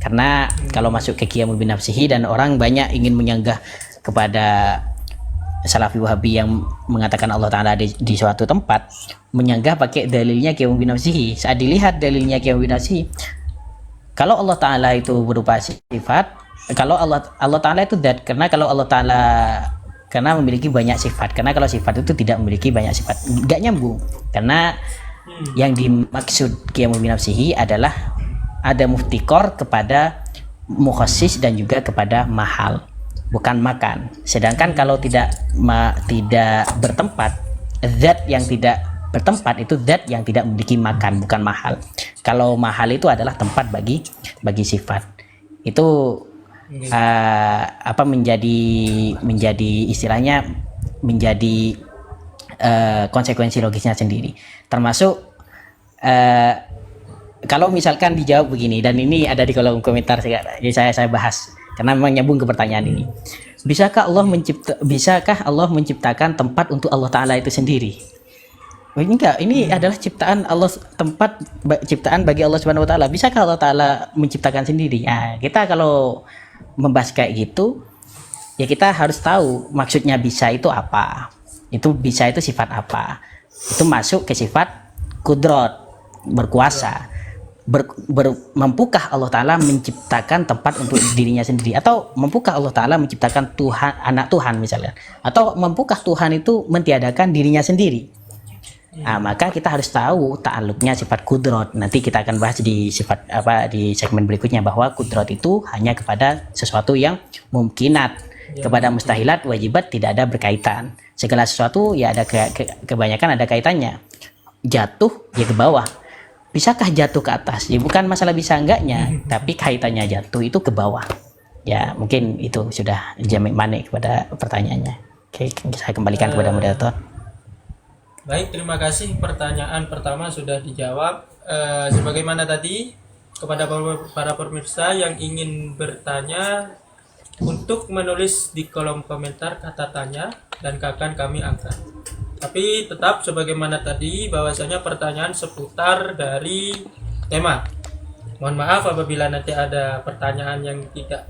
Karena kalau masuk ke qiyamuhu binafsihi dan orang banyak ingin menyanggah kepada Salafi Wahabi yang mengatakan Allah Ta'ala di suatu tempat, menyanggah pakai dalilnya qiyamuhu binafsihi. Saat dilihat dalilnya qiyamuhu binafsihi, kalau Allah Ta'ala itu berupa sifat, kalau Allah Ta'ala itu zat, karena kalau Allah Ta'ala karena memiliki banyak sifat, karena kalau sifat itu tidak memiliki banyak sifat, nggak nyambung. Karena yang dimaksud qiyamuhu binafsihi adalah ada muftikor kepada mukhassis dan juga kepada mahal, bukan makan. Sedangkan kalau tidak bertempat, zat yang tidak bertempat itu zat yang tidak memiliki makan, bukan mahal. Kalau mahal itu adalah tempat bagi sifat. Itu menjadi istilahnya menjadi konsekuensi logisnya sendiri. Termasuk kalau misalkan dijawab begini, dan ini ada di kolom komentar sekarang, jadi saya bahas karena memang nyambung ke pertanyaan ini. Bisakah Allah menciptakan tempat untuk Allah Ta'ala itu sendiri? Oh, ini enggak, ini adalah ciptaan Allah, ciptaan bagi Allah Subhanahu wa Ta'ala. Bisakah Allah Ta'ala menciptakan sendiri? Nah, kita kalau membahas kayak gitu, ya kita harus tahu maksudnya bisa itu apa. Itu bisa itu sifat apa? Itu masuk ke sifat kudrat, berkuasa. Mampukah Allah Ta'ala menciptakan tempat untuk dirinya sendiri, atau mampukah Allah Ta'ala menciptakan Tuhan, anak Tuhan misalnya, atau mampukah Tuhan itu mentiadakan dirinya sendiri? Nah, maka kita harus tahu ta'alluqnya sifat kudrat. Nanti kita akan bahas di di segmen berikutnya, bahwa kudrat itu hanya kepada sesuatu yang mungkinat, kepada mustahilat, wajibat tidak ada berkaitan. Segala sesuatu ya ada kebanyakan ada kaitannya. Jatuh ya ke bawah. Bisakah jatuh ke atas? Ya bukan masalah bisa enggaknya, tapi kaitannya jatuh itu ke bawah. Ya mungkin itu sudah jamin manik kepada pertanyaannya. Oke, saya kembalikan kepada moderator. Baik, terima kasih. Pertanyaan pertama sudah dijawab. Sebagaimana tadi, kepada para pemirsa yang ingin bertanya, untuk menulis di kolom komentar kata tanya dan akan kami angkat. Tapi tetap sebagaimana tadi, bahwasanya pertanyaan seputar dari tema. Mohon maaf apabila nanti ada pertanyaan yang tidak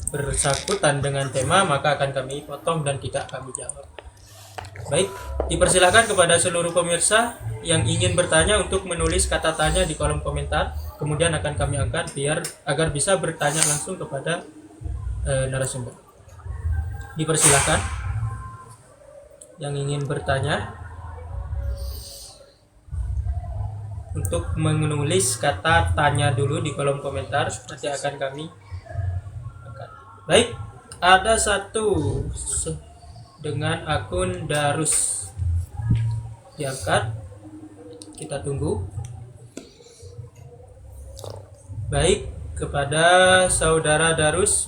bersangkutan dengan tema, maka akan kami potong dan tidak kami jawab. Baik, dipersilakan kepada seluruh pemirsa yang ingin bertanya untuk menulis kata tanya di kolom komentar, kemudian akan kami angkat agar bisa bertanya langsung kepada narasumber. Dipersilakan yang ingin bertanya untuk menulis kata tanya dulu di kolom komentar, nanti akan kami angkat. Baik, ada satu dengan akun Darus diangkat, kita tunggu. Baik, kepada saudara Darus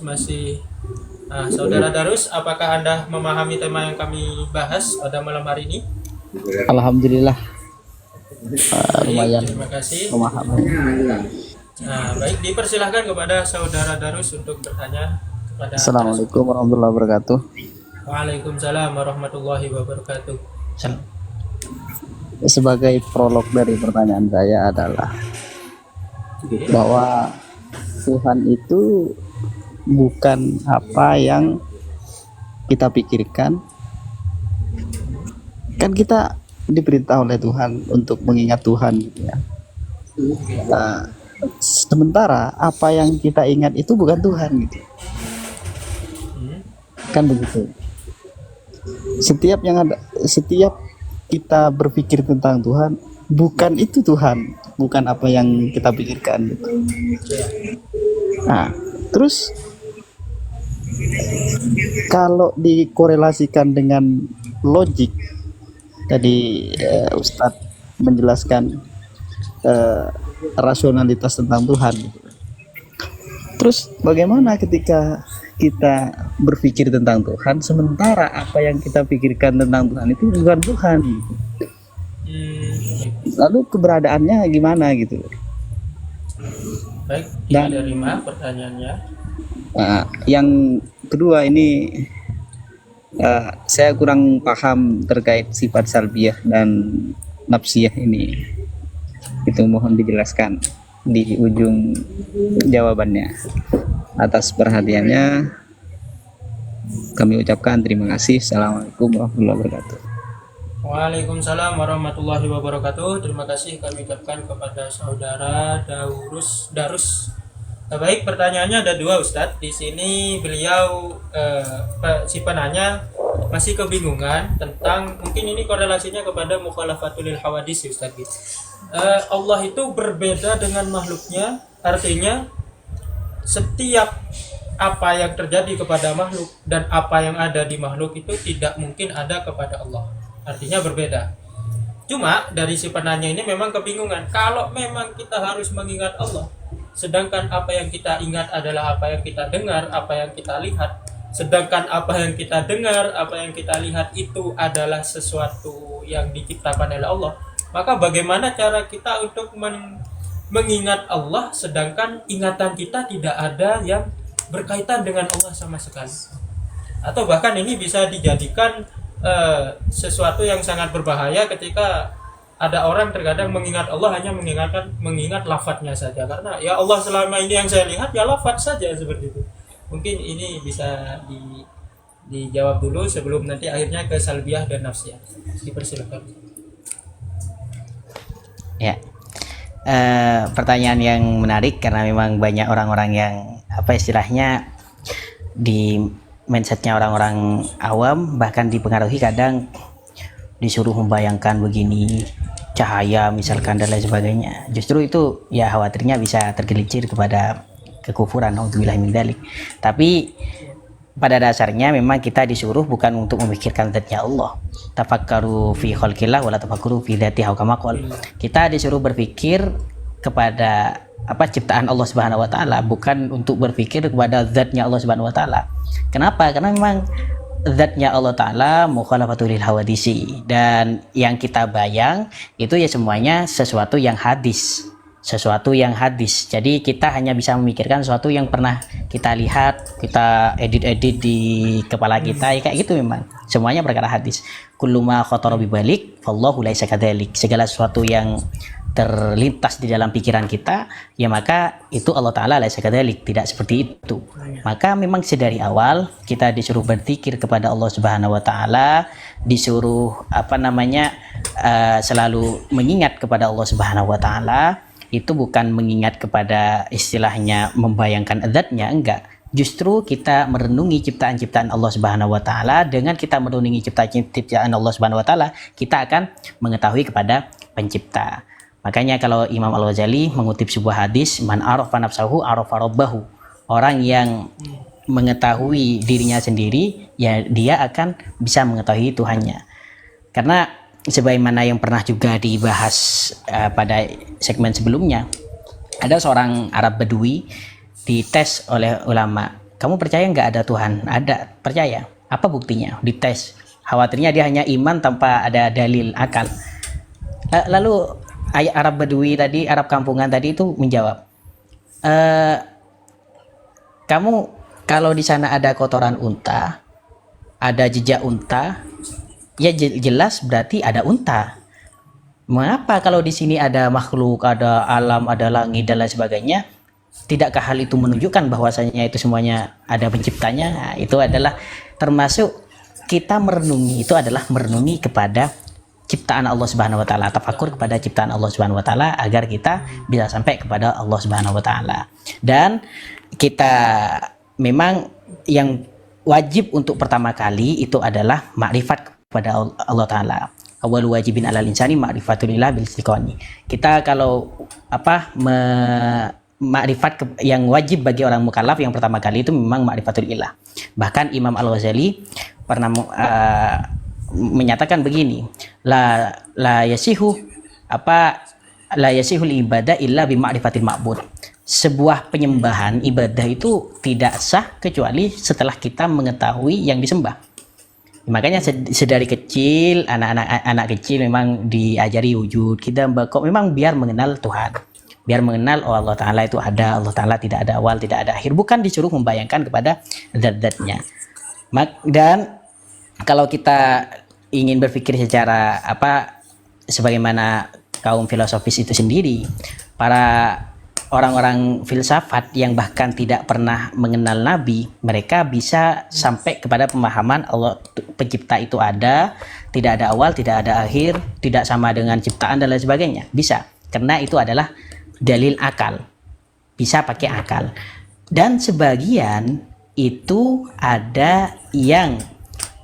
saudara Darus, apakah Anda memahami tema yang kami bahas pada malam hari ini? Alhamdulillah. Lumayan. Terima kasih. Memahami. Nah, baik, dipersilahkan kepada saudara Darus untuk bertanya kepada. Assalamualaikum warahmatullahi wabarakatuh. Waalaikumsalam warahmatullahi wabarakatuh. Sebagai prolog dari pertanyaan saya adalah bahwa Tuhan itu bukan apa yang kita pikirkan. Kan kita diperintah oleh Tuhan untuk mengingat Tuhan gitu ya. Nah, sementara apa yang kita ingat itu bukan Tuhan gitu. Kan begitu. Setiap kita berpikir tentang Tuhan, bukan itu Tuhan, bukan apa yang kita pikirkan gitu. Nah, terus kalau dikorelasikan dengan logik, tadi Ustadz menjelaskan rasionalitas tentang Tuhan. Terus bagaimana ketika kita berpikir tentang Tuhan, sementara apa yang kita pikirkan tentang Tuhan itu bukan Tuhan? Lalu keberadaannya gimana gitu? Baik, diterima pertanyaannya. Yang kedua ini saya kurang paham terkait sifat salbiyah dan nafsiyah ini. Itu mohon dijelaskan di ujung jawabannya. Atas perhatiannya kami ucapkan terima kasih. Assalamualaikum warahmatullahi wabarakatuh. Waalaikumsalam warahmatullahi wabarakatuh. Terima kasih kami ucapkan kepada saudara Darus. Baik, pertanyaannya ada dua, Ustadz. Di sini beliau si penanya masih kebingungan tentang, mungkin ini korelasinya kepada mukhalafatul hawadis, Ustadz. Allah itu berbeda dengan makhluknya, artinya setiap apa yang terjadi kepada makhluk dan apa yang ada di makhluk itu tidak mungkin ada kepada Allah. Artinya berbeda. Cuma dari si penanya ini memang kebingungan. Kalau memang kita harus mengingat Allah, sedangkan apa yang kita ingat adalah apa yang kita dengar, apa yang kita lihat, Sedangkan apa yang kita dengar, apa yang kita lihat itu adalah sesuatu yang diciptakan oleh Allah. Maka bagaimana cara kita untuk mengingat Allah sedangkan ingatan kita tidak ada yang berkaitan dengan Allah sama sekali? Atau bahkan ini bisa dijadikan sesuatu yang sangat berbahaya ketika ada orang terkadang mengingat Allah hanya mengingat lafadznya saja, karena ya Allah selama ini yang saya lihat ya lafadz saja seperti itu. Mungkin ini bisa dijawab dulu sebelum nanti akhirnya ke salbiyah dan nafsiyah. Dipersilakan. Ya, pertanyaan yang menarik karena memang banyak orang-orang yang apa istilahnya di mindsetnya orang-orang awam bahkan dipengaruhi kadang disuruh membayangkan begini cahaya misalkan dan lain sebagainya. Justru itu ya khawatirnya bisa tergelincir kepada kekufuran, naudzubillah min dzalik. Tapi pada dasarnya memang kita disuruh bukan untuk memikirkan zatnya Allah. Tafakkaru fi khalqillah wala tafakkaru fi dzatihi kama qol. Kita disuruh berpikir kepada apa ciptaan Allah Subhanahu wa taala, bukan untuk berpikir kepada zatnya Allah Subhanahu wa taala. Kenapa? Karena memang zatnya Allah taala mukhalafatul lil hawadisi, dan yang kita bayang itu ya semuanya sesuatu yang hadis. Jadi kita hanya bisa memikirkan sesuatu yang pernah kita lihat, kita edit di kepala kita, ya kayak gitu. Memang semuanya perkara hadis. Kullu ma khatara bi balik fallahu laisa kadzalik. Segala sesuatu yang terlintas di dalam pikiran kita, ya maka itu Allah taala laisa kadzalik, tidak seperti itu. Maka memang sedari awal kita disuruh berzikir kepada Allah Subhanahu wa taala, disuruh selalu mengingat kepada Allah Subhanahu wa taala. Itu bukan mengingat kepada istilahnya membayangkan zatnya, enggak. Justru kita merenungi ciptaan-ciptaan Allah Subhanahu wa taala. Dengan kita merenungi ciptaan Allah Subhanahu wa taala, kita akan mengetahui kepada pencipta. Makanya kalau Imam Al-Ghazali mengutip sebuah hadis, man arafa nafsahu arafa rabbahu. Orang yang mengetahui dirinya sendiri, ya dia akan bisa mengetahui Tuhannya. Karena sebagaimana yang pernah juga dibahas pada segmen sebelumnya, ada seorang Arab Badui dites oleh ulama, kamu percaya nggak ada Tuhan? Ada, percaya. Apa buktinya? Dites. Khawatirnya dia hanya iman tanpa ada dalil akal. Lalu Arab Badui tadi, Arab kampungan tadi itu menjawab, kamu kalau di sana ada kotoran unta, ada jejak unta, ya jelas berarti ada unta. Mengapa kalau di sini ada makhluk, ada alam, ada langit dan lain sebagainya? Tidakkah hal itu menunjukkan bahwasanya itu semuanya ada penciptanya? Nah, itu adalah termasuk kita merenungi, itu adalah merenungi kepada ciptaan Allah Subhanahu wa taala, tafakur kepada ciptaan Allah Subhanahu wa taala agar kita bisa sampai kepada Allah Subhanahu wa taala. Dan kita memang yang wajib untuk pertama kali itu adalah makrifat kepada Allah taala. Awal wajibin alal insani ma'rifatulillah bil istiqani. Kita kalau makrifat yang wajib bagi orang mukallaf yang pertama kali itu memang ma'rifatulillah. Bahkan Imam Al-Ghazali pernah menyatakan begini, la yasihul ibadah illa bi ma'rifatil ma'bud. Sebuah penyembahan ibadah itu tidak sah kecuali setelah kita mengetahui yang disembah. Makanya sedari kecil anak kecil memang diajari wujud kita kok memang biar mengenal Tuhan, biar mengenal Allah taala itu ada, Allah taala tidak ada awal tidak ada akhir, bukan disuruh membayangkan kepada zat-zatnya. Dan kalau kita ingin berpikir secara sebagaimana kaum filosofis itu sendiri, para orang-orang filsafat yang bahkan tidak pernah mengenal Nabi, mereka bisa sampai kepada pemahaman Allah pencipta itu ada, tidak ada awal, tidak ada akhir, tidak sama dengan ciptaan dan lain sebagainya. Bisa, karena itu adalah dalil akal, bisa pakai akal. Dan sebagian itu ada yang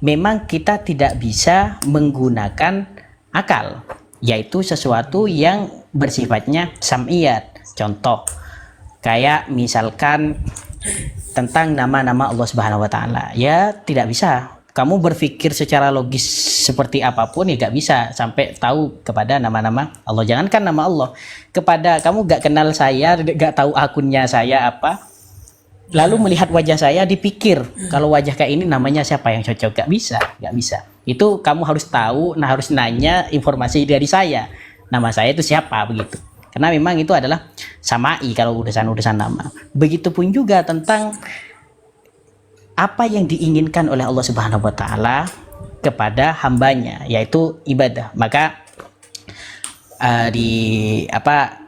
memang kita tidak bisa menggunakan akal, yaitu sesuatu yang bersifatnya sam'iyat. Contoh, kayak misalkan tentang nama-nama Allah Subhanahu wa taala. Ya tidak bisa. Kamu berpikir secara logis seperti apapun ya gak bisa sampai tahu kepada nama-nama Allah. Jangankan nama Allah, kepada kamu gak kenal saya, gak tahu akunnya saya apa, lalu melihat wajah saya dipikir kalau wajah kayak ini namanya siapa yang cocok, gak bisa, gak bisa. Itu kamu harus tahu, harus nanya informasi dari saya, nama saya itu siapa, begitu. Karena memang itu adalah samai kalau urusan nama. Begitupun juga tentang apa yang diinginkan oleh Allah Subhanahu wa taala kepada hambanya, yaitu ibadah. Maka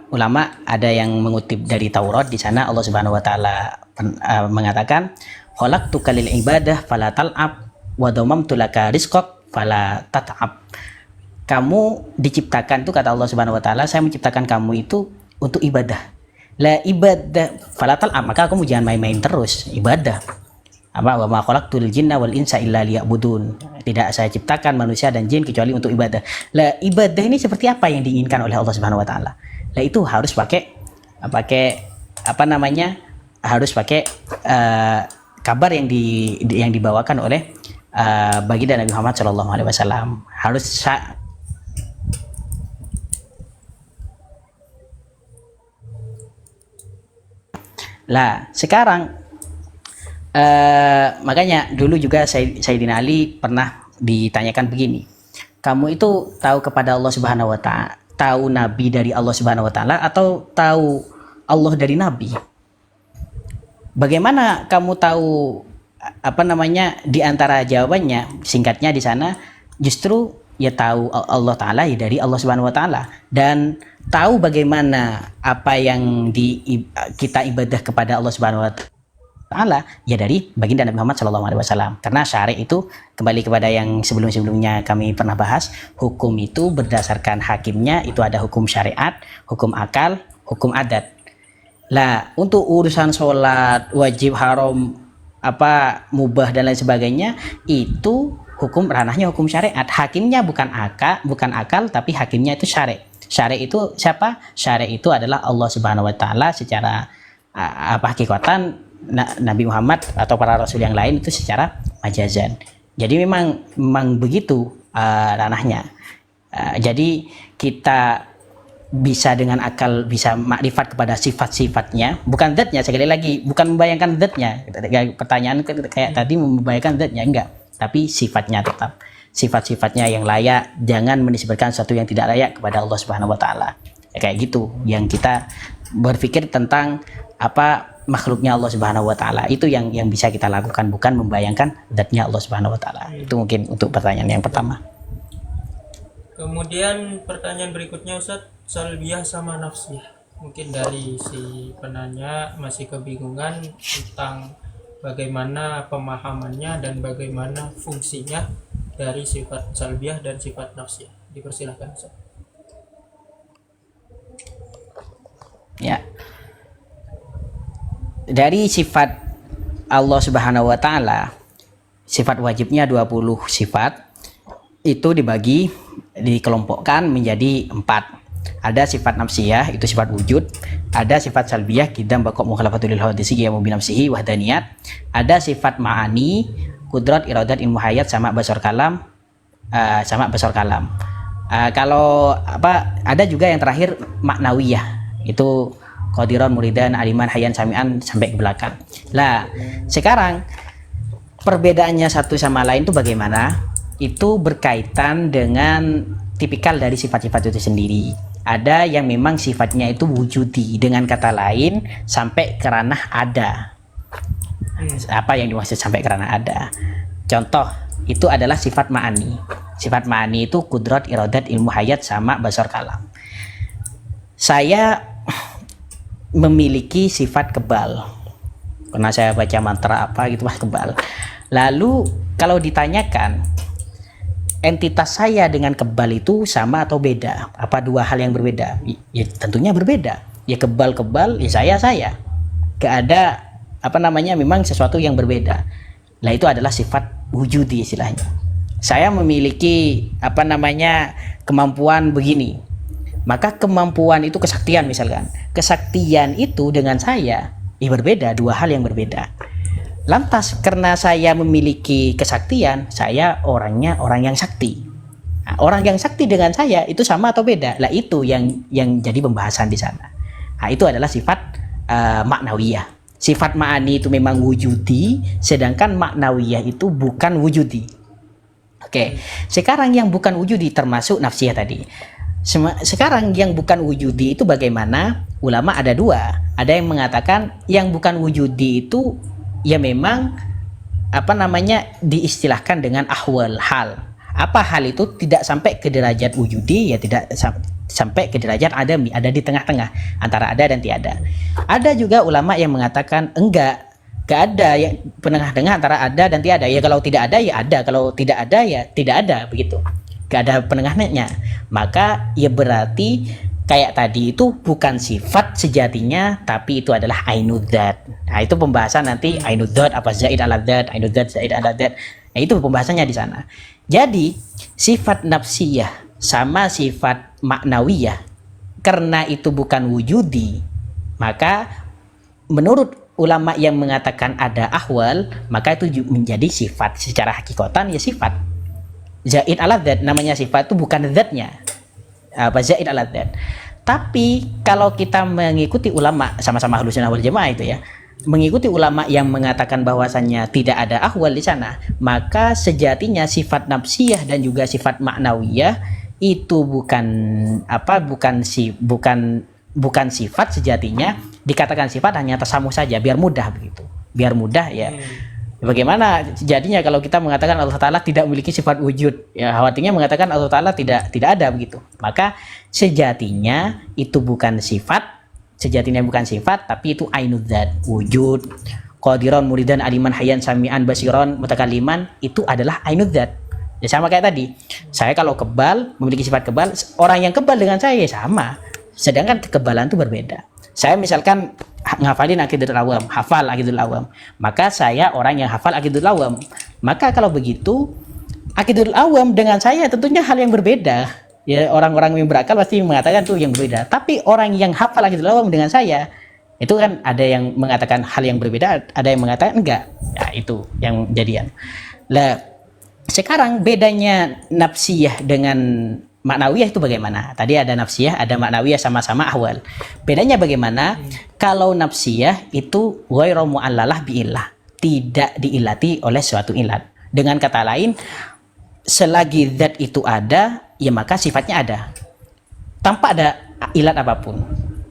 ulama ada yang mengutip dari Taurat, di sana Allah Subhanahu wa taala mengatakan, khalaqtuka lil ibadah fala tal'ab wa damamtu laka rizqak fala tat'ab. Kamu diciptakan tuh, kata Allah Subhanahu wa taala, saya menciptakan kamu itu untuk ibadah. La ibadah fala tal'ab, maka kamu jangan main-main terus, ibadah. Wa ma khalaqtul jinna wal insa illa liya'budun. Tidak saya ciptakan manusia dan jin kecuali untuk ibadah. La ibadah ini seperti apa yang diinginkan oleh Allah Subhanahu wa taala? Lah itu harus pakai harus pakai kabar yang dibawakan oleh baginda Nabi Muhammad Shallallahu alaihi wasallam. Lah sekarang makanya dulu juga Sayyidina Ali pernah ditanyakan begini, kamu itu tahu kepada Allah Subhanahu wa taala, tahu nabi dari Allah Subhanahu wa taala, atau tahu Allah dari nabi? Bagaimana kamu tahu di antara jawabannya? Singkatnya di sana justru ya tahu Allah taala ya dari Allah Subhanahu wa taala, dan tahu bagaimana apa yang kita ibadah kepada Allah Subhanahu wa taala ya dari baginda Nabi Muhammad Shallallahu alaihi wasallam. Karena syari itu kembali kepada yang sebelum-sebelumnya kami pernah bahas, hukum itu berdasarkan hakimnya itu ada hukum syariat, hukum akal, hukum adat. Lah untuk urusan sholat, wajib, haram, mubah dan lain sebagainya, itu hukum ranahnya hukum syariat. Hakimnya bukan akal, tapi hakimnya itu syari. Syari itu siapa? Syari itu adalah Allah Subhanahu wa taala secara hakikatan, Nabi Muhammad atau para rasul yang lain itu secara majazan. Jadi memang begitu ranahnya. Jadi kita bisa dengan akal bisa makrifat kepada sifat-sifatnya, bukan zatnya. Sekali lagi, bukan membayangkan zatnya. Pertanyaan kayak tadi membayangkan zatnya, enggak, tapi sifatnya tetap. Sifat-sifatnya yang layak, jangan menisbatkan sesuatu yang tidak layak kepada Allah Subhanahu wa taala. Kayak gitu yang kita berpikir tentang makhluknya Allah Subhanahu wa taala. Itu yang bisa kita lakukan, bukan membayangkan zatnya Allah Subhanahu wa taala. Itu mungkin untuk pertanyaan yang pertama. Kemudian pertanyaan berikutnya, Ustaz, salbiyah sama nafsiyah. Mungkin dari si penanya masih kebingungan tentang bagaimana pemahamannya dan bagaimana fungsinya dari sifat salbiyah dan sifat nafsiyah. Dipersilahkan, Ustaz. Ya. Dari sifat Allah Subhanahu wa taala, sifat wajibnya 20 sifat. Itu dikelompokkan menjadi 4. Ada sifat nafsiyah, itu sifat wujud. Ada sifat salbiyah, qidam, baqa, mukhalafatul lil hawadisi, qiyamu bi nafsihi, wahdaniyat. Ada sifat ma'ani, kudrat, iradat, ilmu hayat, sama basar kalam. Kalau ada juga yang terakhir maknawiyah, itu qadiran, muridan, aliman, hayyan, sami'an, sampai ke belakang. Lah sekarang perbedaannya satu sama lain itu bagaimana? Itu berkaitan dengan tipikal dari sifat-sifat itu sendiri. Ada yang memang sifatnya itu wujudi, dengan kata lain sampai ke ranah ada. Apa yang dimaksud sampai ke ranah ada? Contoh itu adalah sifat ma'ani. Sifat ma'ani itu kudrat, iradat, ilmu hayat, sama basar kalam. Saya memiliki sifat kebal, pernah saya baca mantra kebal. Lalu kalau ditanyakan entitas saya dengan kebal itu sama atau beda? Apa dua hal yang berbeda? Ya tentunya berbeda. Ya kebal, ya saya. Gak ada memang sesuatu yang berbeda. Nah itu adalah sifat wujudi istilahnya. Saya memiliki kemampuan begini. Maka kemampuan itu kesaktian misalkan. Kesaktian itu dengan saya berbeda, dua hal yang berbeda. Lantas karena saya memiliki kesaktian, saya orangnya orang yang sakti. Nah, orang yang sakti dengan saya itu sama atau beda? Lah itu yang jadi pembahasan di sana. Nah, itu adalah sifat maknawiyah. Sifat ma'ani itu memang wujudi, sedangkan maknawiyah itu bukan wujudi. Oke, sekarang yang bukan wujudi termasuk nafsiyah tadi. Sekarang yang bukan wujudi itu bagaimana? Ulama ada dua. Ada yang mengatakan yang bukan wujudi itu ya memang diistilahkan dengan ahwal, hal. Apa hal itu? Tidak sampai ke derajat wujudi, ya tidak sampai ke derajat adami, ada di tengah-tengah antara ada dan tiada. Ada juga ulama yang mengatakan enggak ada yang penengah-tengah antara ada dan tiada. Ya kalau tidak ada ya ada, kalau tidak ada ya tidak ada, begitu. Gak ada penengahnya. Maka ya berarti kayak tadi itu bukan sifat sejatinya, tapi itu adalah ainudzat. Nah, itu pembahasan nanti ainudzat apa zaid ala dzat, ainudzat zaid ala dzat. Nah, itu pembahasannya di sana. Jadi sifat nafsiyah sama sifat maknawiyah karena itu bukan wujudi, maka menurut ulama yang mengatakan ada ahwal, maka itu menjadi sifat secara hakikatan, ya sifat zaid ala dzat. Namanya sifat itu bukan zatnya, apa zaid ala dzat. Tapi kalau kita mengikuti ulama sama-sama Ahlus Sunnah wal Jamaah itu ya, mengikuti ulama yang mengatakan bahwasannya tidak ada ahwal di sana, maka sejatinya sifat nafsiyah dan juga sifat maknawiyah itu bukan sifat sejatinya. Dikatakan sifat hanya tasamuh saja, biar mudah begitu, biar mudah ya. Bagaimana jadinya kalau kita mengatakan Allah Ta'ala tidak memiliki sifat wujud, ya khawatirnya mengatakan Allah Ta'ala tidak ada begitu. Maka sejatinya itu bukan sifat, tapi itu ainudzat, wujud. Qadiran muridan aliman hayyan sami'an basiran mutakalliman, itu adalah ainudzat. Ya sama kayak tadi, saya kalau kebal, memiliki sifat kebal, orang yang kebal dengan saya sama, sedangkan kekebalan itu berbeda. Saya misalkan ngafalin Aqidatul Awam, hafal Aqidatul Awam, maka saya orang yang hafal Aqidatul Awam. Maka kalau begitu Aqidatul Awam dengan saya tentunya hal yang berbeda. Ya, orang-orang yang berakal pasti mengatakan itu yang berbeda. Tapi orang yang hafal Aqidatul Awam dengan saya, itu kan ada yang mengatakan hal yang berbeda, ada yang mengatakan enggak. Ya, itu yang jadian. Lah, sekarang bedanya nafsiyah dengan maknawiyah itu bagaimana? Tadi ada nafsiyah, ada maknawiyah, sama-sama ahwal. Bedanya bagaimana? Kalau nafsiyah itu ghairu mu'allalah biillah, tidak diilati oleh suatu ilat. Dengan kata lain, selagi zat itu ada, ya maka sifatnya ada, tanpa ada ilat apapun.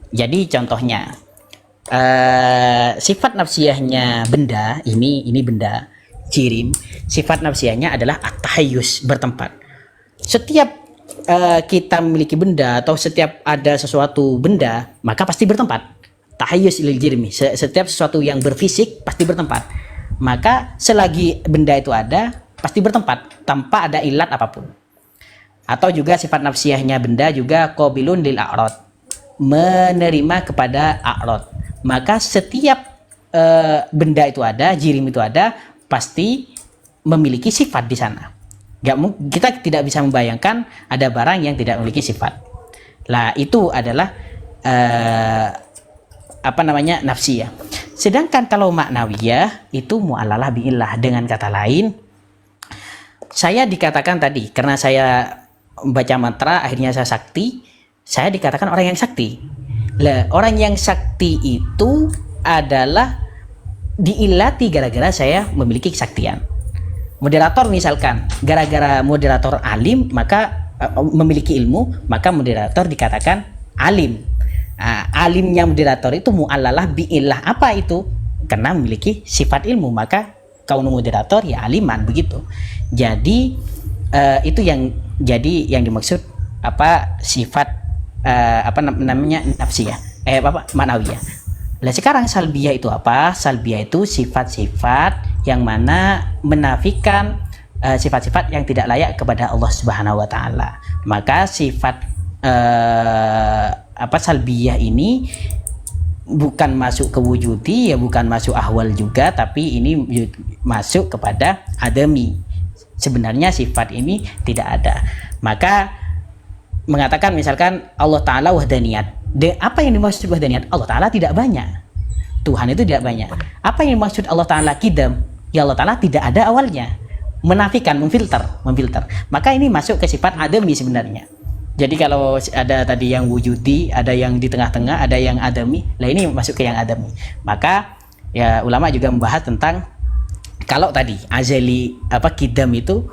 Jadi contohnya, sifat nafsiyahnya benda, ini benda, jirim, sifat nafsiyahnya adalah at-tahayyus, bertempat. Setiap kita memiliki benda atau setiap ada sesuatu benda, maka pasti bertempat. Tahayyus lil jirmi, setiap sesuatu yang berfisik pasti bertempat. Maka selagi benda itu ada, pasti bertempat tanpa ada ilat apapun. Atau juga sifat nafsiyahnya benda juga qabilun lil a'rad, menerima kepada a'rad. Maka setiap benda itu ada, jirim itu ada, pasti memiliki sifat di sana. Kita tidak bisa membayangkan ada barang yang tidak memiliki sifat. Lah itu adalah nafsiyah. Sedangkan kalau maknawiyah itu mu'allalah biillah. Dengan kata lain, saya dikatakan tadi karena saya membaca mantra akhirnya saya sakti, saya dikatakan orang yang sakti. Lah orang yang sakti itu adalah diilati gara-gara saya memiliki kesaktian. Moderator misalkan, gara-gara moderator alim, maka memiliki ilmu, maka moderator dikatakan alim. Alimnya moderator itu mu'allalah biillah. Apa itu? Karena memiliki sifat ilmu, maka kaunu moderator ya aliman, begitu. Jadi itu yang dimaksud sifat nafsiyah, maknawiyah. Nah sekarang salbiyah itu apa? Salbiyah itu sifat-sifat yang mana menafikan sifat-sifat yang tidak layak kepada Allah Subhanahu wa taala. Maka sifat salbiyah ini bukan masuk ke wujudi, ya bukan masuk ahwal juga, tapi ini masuk kepada adami. Sebenarnya sifat ini tidak ada. Maka mengatakan misalkan Allah Ta'ala wahdaniyat. Apa yang dimaksud wahdaniyat? Allah Ta'ala tidak banyak. Tuhan itu tidak banyak. Apa yang dimaksud Allah Ta'ala kidam? Ya Allah Ta'ala tidak ada awalnya. Menafikan, memfilter. Maka ini masuk ke sifat adami sebenarnya. Jadi kalau ada tadi yang wujudi, ada yang di tengah-tengah, ada yang adami. Lah ini masuk ke yang adami. Maka ya ulama juga membahas tentang kalau tadi azali kidam itu,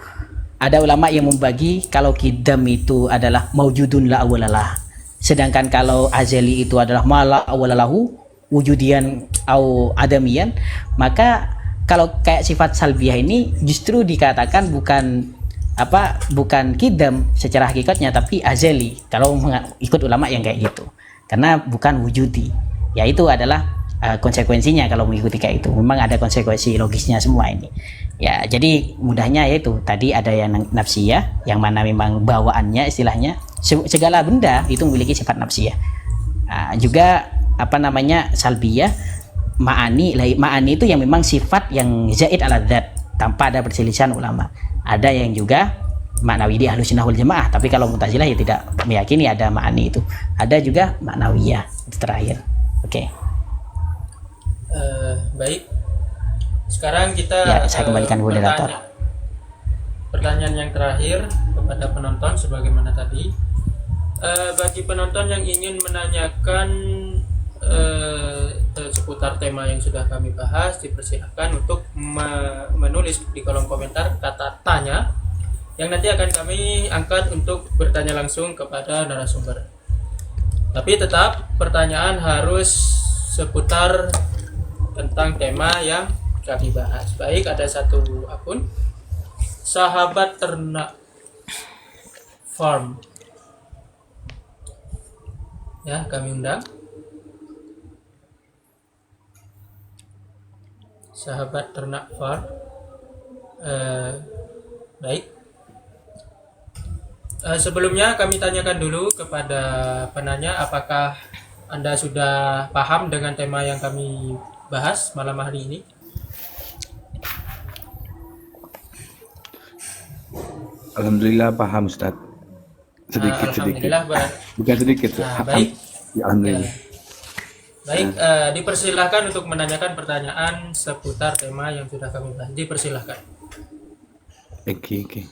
ada ulama yang membagi kalau kidam itu adalah maujudun la awalalah, sedangkan kalau azali itu adalah mala awalalahu wujudian au adamian. Maka kalau kayak sifat salbiyah ini justru dikatakan bukan kidam secara hakikatnya, tapi azali kalau ikut ulama yang kayak gitu, karena bukan wujudi. Ya itu adalah konsekuensinya kalau mengikuti kayak itu. Memang ada konsekuensi logisnya semua ini. Ya, jadi mudahnya yaitu tadi ada yang nafsiyah, yang mana memang bawaannya istilahnya segala benda itu memiliki sifat nafsiyah. Juga salbiyah, ma'ani itu yang memang sifat yang zaid ala dzat tanpa ada perselisihan ulama. Ada yang juga maknawi di Ahlus Sunnah wal Jamaah, tapi kalau Mu'tazilah ya tidak meyakini ada ma'ani itu. Ada juga maknawiyah itu terakhir. Oke. Baik, sekarang kita saya kembalikan moderator. Pertanyaan yang terakhir kepada penonton sebagaimana tadi. Bagi penonton yang ingin menanyakan seputar tema yang sudah kami bahas, dipersilakan untuk menulis di kolom komentar kata tanya, yang nanti akan kami angkat untuk bertanya langsung kepada narasumber. Tapi tetap pertanyaan harus seputar tentang tema yang kami bahas. Baik, ada satu akun Sahabat Ternak Farm. Ya, kami undang Sahabat Ternak Farm. Baik. Sebelumnya kami tanyakan dulu kepada penanya, apakah Anda sudah paham dengan tema yang kami bahas malam hari ini? Alhamdulillah paham, Ustaz. Sedikit. Bukan sedikit. Baik. Alhamdulillah. Baik, dipersilahkan untuk menanyakan pertanyaan seputar tema yang sudah kami bahas. Dipersilahkan. Oke.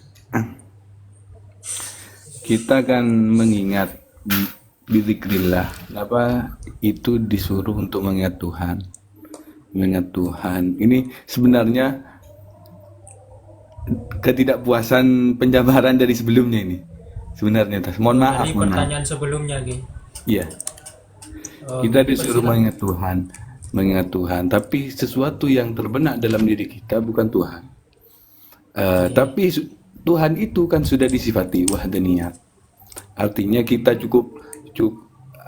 Kita kan mengingat bizikrillah, itu disuruh untuk mengingat Tuhan. Ini sebenarnya ketidakpuasan penjabaran dari sebelumnya ini. Sebenarnya, mohon maaf. Pertanyaan sebelumnya, Gi. Iya. Kita disuruh mengingat Tuhan, tapi sesuatu yang terbenak dalam diri kita bukan Tuhan. Tapi Tuhan itu kan sudah disifati wahdaniyat. Artinya kita cukup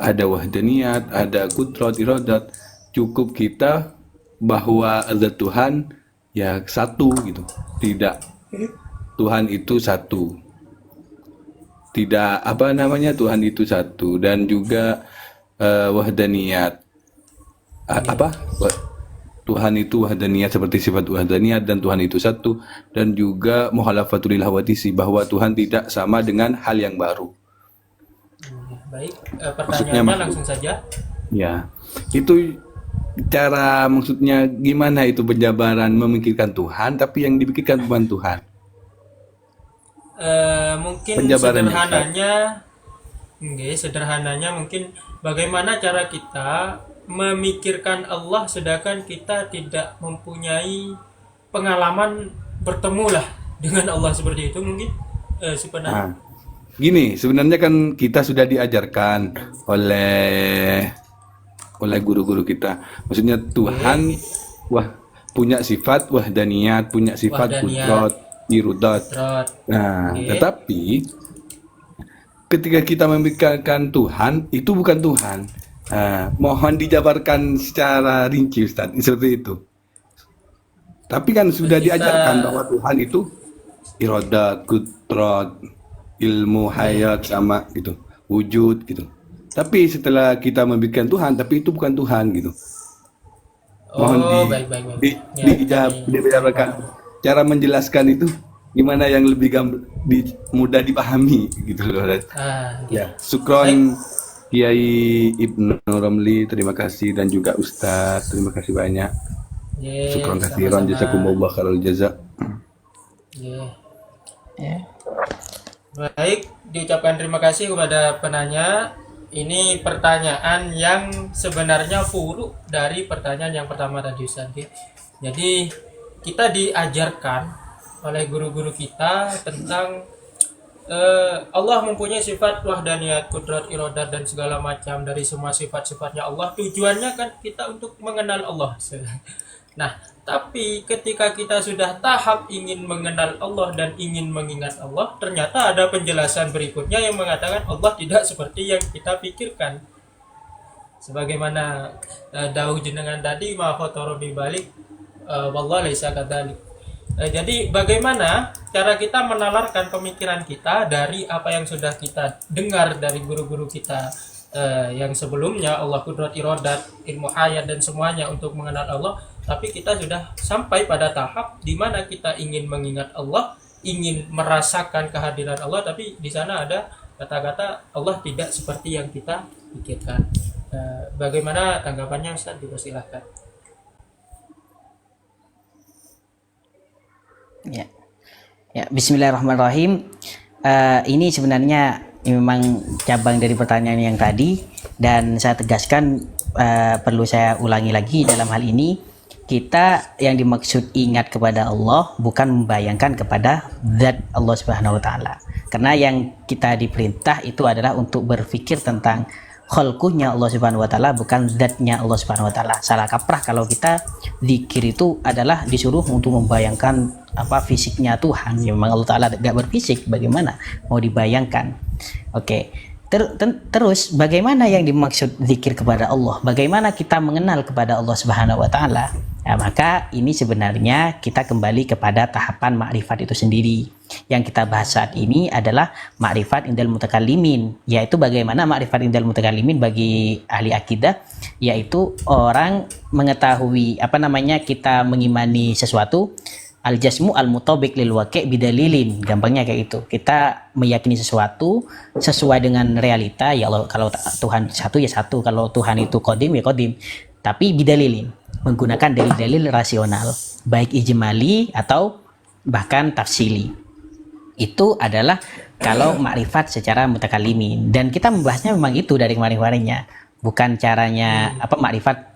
ada wahdaniyat, ada kudrat, iradat. Cukup kita bahwa ada Tuhan ya satu gitu. Tidak, Tuhan itu satu. Tidak Tuhan itu satu, dan juga wahdaniyat. Tuhan itu wahdaniyat seperti sifat wahdaniyat, dan Tuhan itu satu, dan juga muhalafatul hawadisi, bahwa Tuhan tidak sama dengan hal yang baru. Baik, pertanyaannya langsung saja. Ya, itu maksudnya gimana itu penjabaran memikirkan Tuhan tapi yang dipikirkan bukan Tuhan? Mungkin sederhananya mungkin bagaimana cara kita memikirkan Allah sedangkan kita tidak mempunyai pengalaman bertemu lah dengan Allah seperti itu mungkin sebenarnya. Gini, sebenarnya kan kita sudah diajarkan oleh guru-guru kita. Maksudnya Tuhan punya sifat wahdaniyat, punya sifat kudrat, irudat. Tetapi ketika kita memikirkan Tuhan, itu bukan Tuhan. Mohon dijabarkan secara rinci, Ustaz, seperti itu. Tapi kan sudah diajarkan bahwa Tuhan itu iradat, kudrat, ilmu, hayat, sama gitu, wujud gitu. Tapi setelah kita memikirkan Tuhan, tapi itu bukan Tuhan gitu. Mohon dijabarkan cara menjelaskan itu gimana yang lebih mudah dipahami gitu loh. Ya, Syukron Kiai Ibnu Romli, terima kasih, dan juga Ustadz, terima kasih banyak. Syukron katsiran, jazakumullah khairul jaza. Baik, diucapkan terima kasih kepada penanya. Ini pertanyaan yang sebenarnya furu dari pertanyaan yang pertama tadi Ustaz. Jadi kita diajarkan oleh guru-guru kita tentang Allah mempunyai sifat wahdaniyat, kudrat, iradat dan segala macam. Dari semua sifat-sifatnya Allah, tujuannya kan kita untuk mengenal Allah. Nah, tapi ketika kita sudah tahap ingin mengenal Allah dan ingin mengingat Allah, ternyata ada penjelasan berikutnya yang mengatakan Allah tidak seperti yang kita pikirkan. Sebagaimana dawuh jenengan tadi, ma khatara bi balik wallahi laisa kadzalik. Jadi bagaimana cara kita menalarkan pemikiran kita dari apa yang sudah kita dengar dari guru-guru kita yang sebelumnya, Allah, kudrat, iradat, ilmu hayat dan semuanya untuk mengenal Allah, tapi kita sudah sampai pada tahap di mana kita ingin mengingat Allah, ingin merasakan kehadiran Allah, tapi di sana ada kata-kata Allah tidak seperti yang kita pikirkan. Bagaimana tanggapannya Ustaz? Silahkan. Ya, Bismillahirrahmanirrahim. Ini sebenarnya memang cabang dari pertanyaan yang tadi, dan saya tegaskan, perlu saya ulangi lagi dalam hal ini, kita yang dimaksud ingat kepada Allah bukan membayangkan kepada zat Allah Subhanahu wa taala. Karena yang kita diperintah itu adalah untuk berpikir tentang khalqunya Allah Subhanahu wa taala, bukan zatnya Allah Subhanahu wa taala. Salah kaprah kalau kita zikir itu adalah disuruh untuk membayangkan fisiknya Tuhan. Ya, memang Allah taala enggak berfisik, bagaimana mau dibayangkan? Oke. Terus bagaimana yang dimaksud zikir kepada Allah? Bagaimana kita mengenal kepada Allah Subhanahu wa taala? Ya, maka ini sebenarnya kita kembali kepada tahapan makrifat itu sendiri. Yang kita bahas saat ini adalah makrifat indal mutakallimin, yaitu bagaimana makrifat indal mutakallimin bagi ahli akidah, yaitu orang mengetahui kita mengimani sesuatu al-jasmu al-mutabiq lil waqi' bidalilin. Gampangnya kayak itu. Kita meyakini sesuatu sesuai dengan realita. Ya Allah, kalau Tuhan satu ya satu, kalau Tuhan itu qadim ya qadim. Tapi bidalilin, menggunakan dalil-dalil rasional, baik ijmali atau bahkan tafsili. Itu adalah kalau makrifat secara mutakallimin, dan kita membahasnya memang itu dari kemarin-kemarinnya, bukan caranya makrifat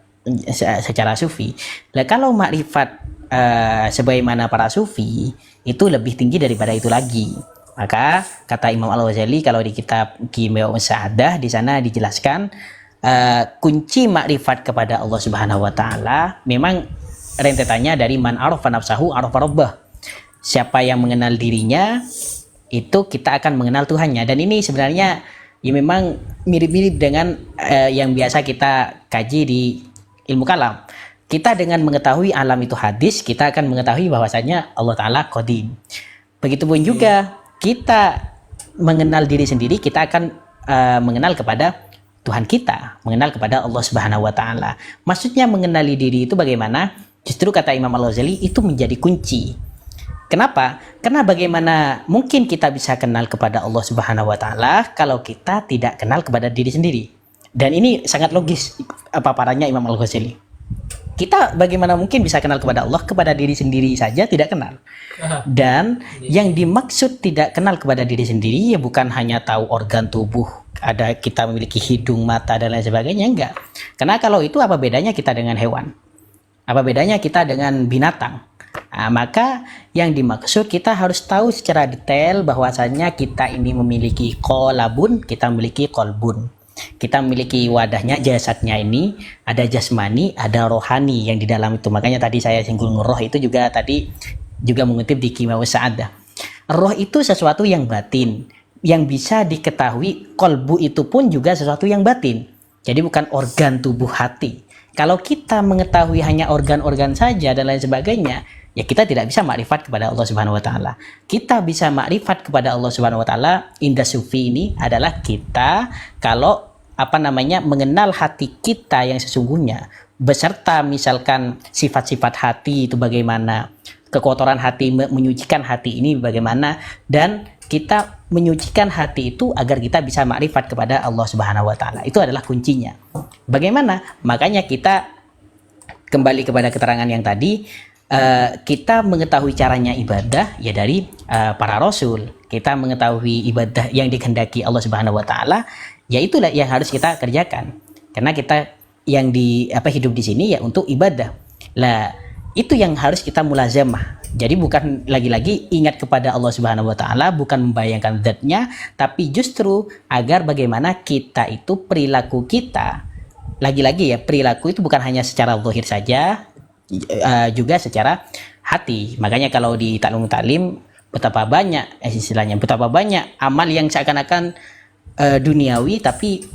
secara sufi. Nah, kalau makrifat sebagaimana para sufi itu lebih tinggi daripada itu lagi. Maka kata Imam Al-Ghazali kalau di kitab Kimia Sa'adah, di sana dijelaskan kunci makrifat kepada Allah Subhanahu wa taala memang rentetannya dari man arafa nafsahu arafa rabbah. Siapa yang mengenal dirinya, itu kita akan mengenal Tuhannya. Dan ini sebenarnya ya memang mirip-mirip dengan yang biasa kita kaji di ilmu kalam. Kita dengan mengetahui alam itu hadis, kita akan mengetahui bahwasanya Allah Ta'ala qadim. Begitupun juga kita mengenal diri sendiri, kita akan mengenal kepada Tuhan kita, mengenal kepada Allah Subhanahu wa taala. Maksudnya mengenali diri itu bagaimana? Justru kata Imam Al-Ghazali itu menjadi kunci. Kenapa? Karena bagaimana mungkin kita bisa kenal kepada Allah Subhanahu wa taala kalau kita tidak kenal kepada diri sendiri. Dan ini sangat logis paparannya Imam Al-Ghazali. Kita bagaimana mungkin bisa kenal kepada Allah, kepada diri sendiri saja tidak kenal. Dan yang dimaksud tidak kenal kepada diri sendiri ya bukan hanya tahu organ tubuh, ada kita memiliki hidung, mata dan lain sebagainya, enggak. Karena kalau itu apa bedanya kita dengan hewan? Apa bedanya kita dengan binatang? Nah, maka yang dimaksud kita harus tahu secara detail bahwasanya kita ini memiliki qalbun, kita memiliki qalbun. Kita memiliki wadahnya, jasadnya ini ada jasmani, ada rohani yang di dalam itu. Makanya tadi saya singgung roh itu juga tadi juga mengutip di Kimia Sa'adah. Roh itu sesuatu yang batin, yang bisa diketahui. Qalbu itu pun juga sesuatu yang batin. Jadi bukan organ tubuh hati. Kalau kita mengetahui hanya organ-organ saja dan lain sebagainya, ya kita tidak bisa makrifat kepada Allah Subhanahu wa taala. Kita bisa makrifat kepada Allah Subhanahu wa taala indah sufi ini adalah kita kalau mengenal hati kita yang sesungguhnya, beserta misalkan sifat-sifat hati itu bagaimana, kekotoran hati, menyucikan hati ini bagaimana, dan kita menyucikan hati itu agar kita bisa makrifat kepada Allah Subhanahu wa taala. Itu adalah kuncinya. Bagaimana? Makanya kita kembali kepada keterangan yang tadi, kita mengetahui caranya ibadah ya dari para rasul. Kita mengetahui ibadah yang dikehendaki Allah Subhanahu wa taala Ya itulah yang harus kita kerjakan. Karena kita yang hidup di sini ya untuk ibadah. Lah, itu yang harus kita mulazamah. Jadi bukan lagi-lagi ingat kepada Allah Subhanahu wa taala, bukan membayangkan zatnya, tapi justru agar bagaimana kita itu perilaku kita. Lagi-lagi ya, perilaku itu bukan hanya secara zahir saja, juga secara hati. Makanya kalau di taklim betapa banyak amal yang seakan-akan duniawi tapi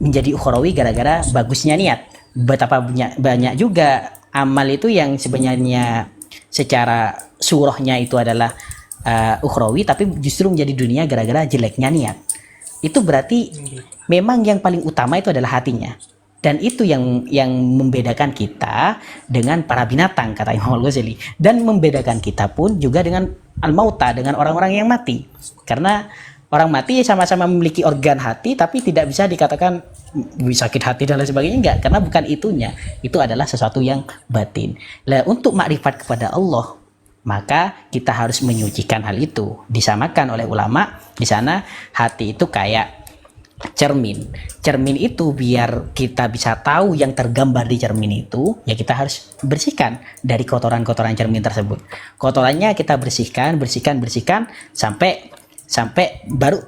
menjadi ukhrawi gara-gara bagusnya niat. Betapa banyak juga amal itu yang sebenarnya secara surahnya itu adalah ukhrawi tapi justru menjadi dunia gara-gara jeleknya niat. Itu berarti memang yang paling utama itu adalah hatinya. Dan itu yang membedakan kita dengan para binatang, kata Imam Al-Ghazali. Dan membedakan kita pun juga dengan al-mauta, dengan orang-orang yang mati. Karena orang mati sama-sama memiliki organ hati tapi tidak bisa dikatakan sakit hati dan lain sebagainya, enggak, karena bukan itunya. Itu adalah sesuatu yang batin. Nah, untuk makrifat kepada Allah, maka kita harus menyucikan hal itu. Disamakan oleh ulama di sana hati itu kayak cermin. Cermin itu biar kita bisa tahu yang tergambar di cermin itu, ya kita harus bersihkan dari kotoran-kotoran cermin tersebut. Kotorannya kita bersihkan sampai baru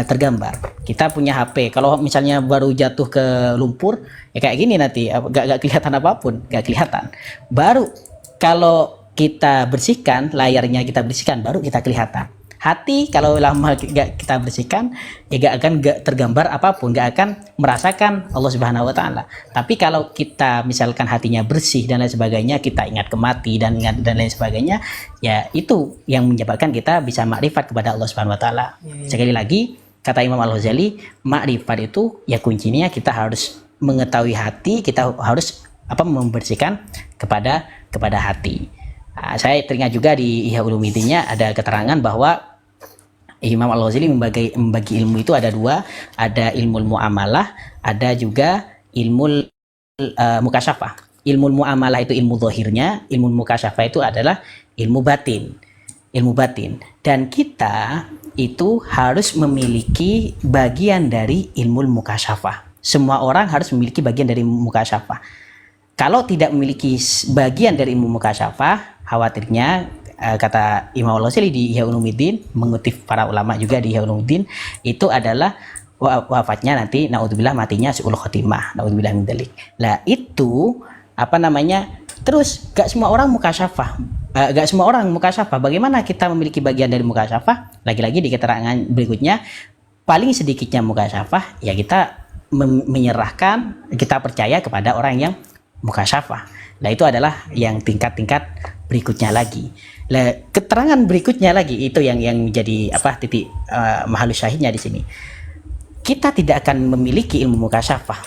tergambar. Kita punya HP, kalau misalnya baru jatuh ke lumpur, ya kayak gini nanti, gak kelihatan apapun, gak kelihatan. Baru kalau kita bersihkan, layarnya kita bersihkan, baru kita kelihatan. Hati kalau lama gak kita bersihkan, ya gak akan tergambar apapun, gak akan merasakan Allah Subhanahu wa taala. Tapi kalau kita misalkan hatinya bersih dan lain sebagainya, kita ingat kemati dan lain sebagainya, ya itu yang menyebabkan kita bisa makrifat kepada Allah Subhanahu wa taala. Sekali lagi, kata Imam Al-Ghazali, makrifat itu ya kuncinya kita harus mengetahui hati, kita harus membersihkan kepada hati. Saya teringat juga di Ihya Ulumuddin-nya ada keterangan bahwa Imam Al-Ghazali membagi ilmu itu ada dua, ada ilmu muamalah, ada juga ilmu mukasyafah. Ilmu muamalah itu ilmu zahirnya, ilmu mukasyafah itu adalah ilmu batin. Dan kita itu harus memiliki bagian dari ilmu mukasyafah. Semua orang harus memiliki bagian dari mukasyafah. Kalau tidak memiliki bagian dari ilmu mukasyafah, khawatirnya kata Imam Al-Ghazali di Ihya Ulumuddin, mengutip para ulama juga di Ihya Ulumuddin, itu adalah wafatnya nanti naudzubillah matinya su'ul khotimah, naudzubillah min dzalik. Lah itu terus gak semua orang mukasyafah. Bagaimana kita memiliki bagian dari mukasyafah? Lagi-lagi di keterangan berikutnya, paling sedikitnya mukasyafah ya kita menyerahkan, kita percaya kepada orang yang mukasyafah. Nah itu adalah yang tingkat-tingkat berikutnya lagi. Nah, keterangan berikutnya lagi itu yang menjadi titik mahalus syahidnya di sini. Kita tidak akan memiliki ilmu mukasyafah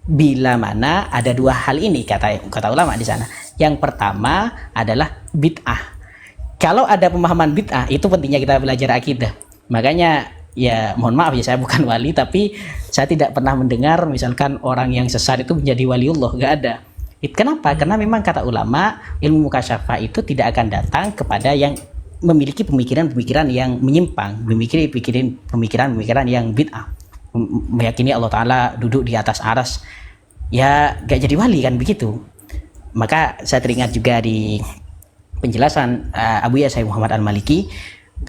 bila mana ada dua hal ini, kata ulama di sana. Yang pertama adalah bid'ah. Kalau ada pemahaman bid'ah, itu pentingnya kita belajar akidah. Makanya ya mohon maaf ya, saya bukan wali, tapi saya tidak pernah mendengar misalkan orang yang sesat itu menjadi waliullah, gak ada. Kenapa? Karena memang kata ulama, ilmu mukasyafah itu tidak akan datang kepada yang memiliki pemikiran-pemikiran yang menyimpang, memiliki pemikiran-pemikiran yang bid'ah, meyakini Allah Ta'ala duduk di atas aras, ya gak jadi wali kan begitu. Maka saya teringat juga di penjelasan Abu Yasai Muhammad Al-Maliki,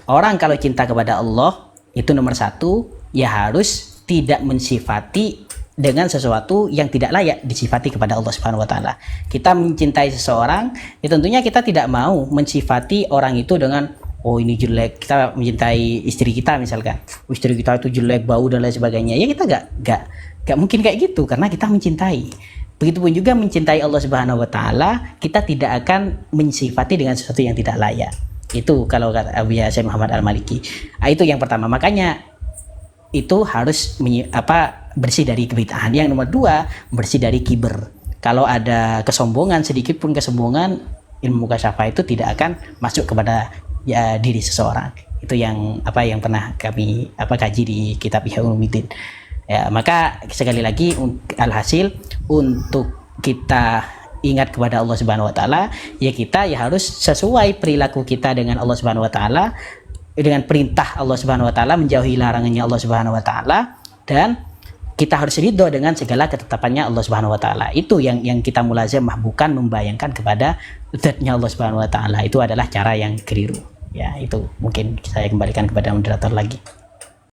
orang kalau cinta kepada Allah itu nomor satu, ya harus tidak mensifati dengan sesuatu yang tidak layak disifati kepada Allah Subhanahu wa taala. Kita mencintai seseorang, ya tentunya kita tidak mau mensifati orang itu dengan oh ini jelek. Kita mencintai istri kita misalkan, istri kita itu jelek, bau dan lain sebagainya. Ya kita gak mungkin kayak gitu karena kita mencintai. Begitupun juga mencintai Allah Subhanahu wa taala, kita tidak akan mensifati dengan sesuatu yang tidak layak. Itu kalau kata Abu Yasai Muhammad Al-Maliki. Itu yang pertama. Makanya itu harus bersih dari kebid'ahan. Yang nomor dua, bersih dari kiber. Kalau ada kesombongan, sedikit pun kesombongan, ilmu mukasyafah itu tidak akan masuk kepada diri seseorang. Itu yang pernah kami kaji di kitab Ihya Ulumuddin. Ya, maka sekali lagi alhasil untuk kita ingat kepada Allah Subhanahu wa taala, ya kita harus sesuai perilaku kita dengan Allah Subhanahu wa taala, dengan perintah Allah Subhanahu wa taala, menjauhi larangannya Allah Subhanahu wa taala, dan kita harus ridho dengan segala ketetapannya Allah Subhanahu wa taala. Itu yang kita mulazamah, bukan membayangkan kepada zatnya Allah Subhanahu wa taala. Itu adalah cara yang keliru. Ya, itu mungkin saya kembalikan kepada moderator lagi.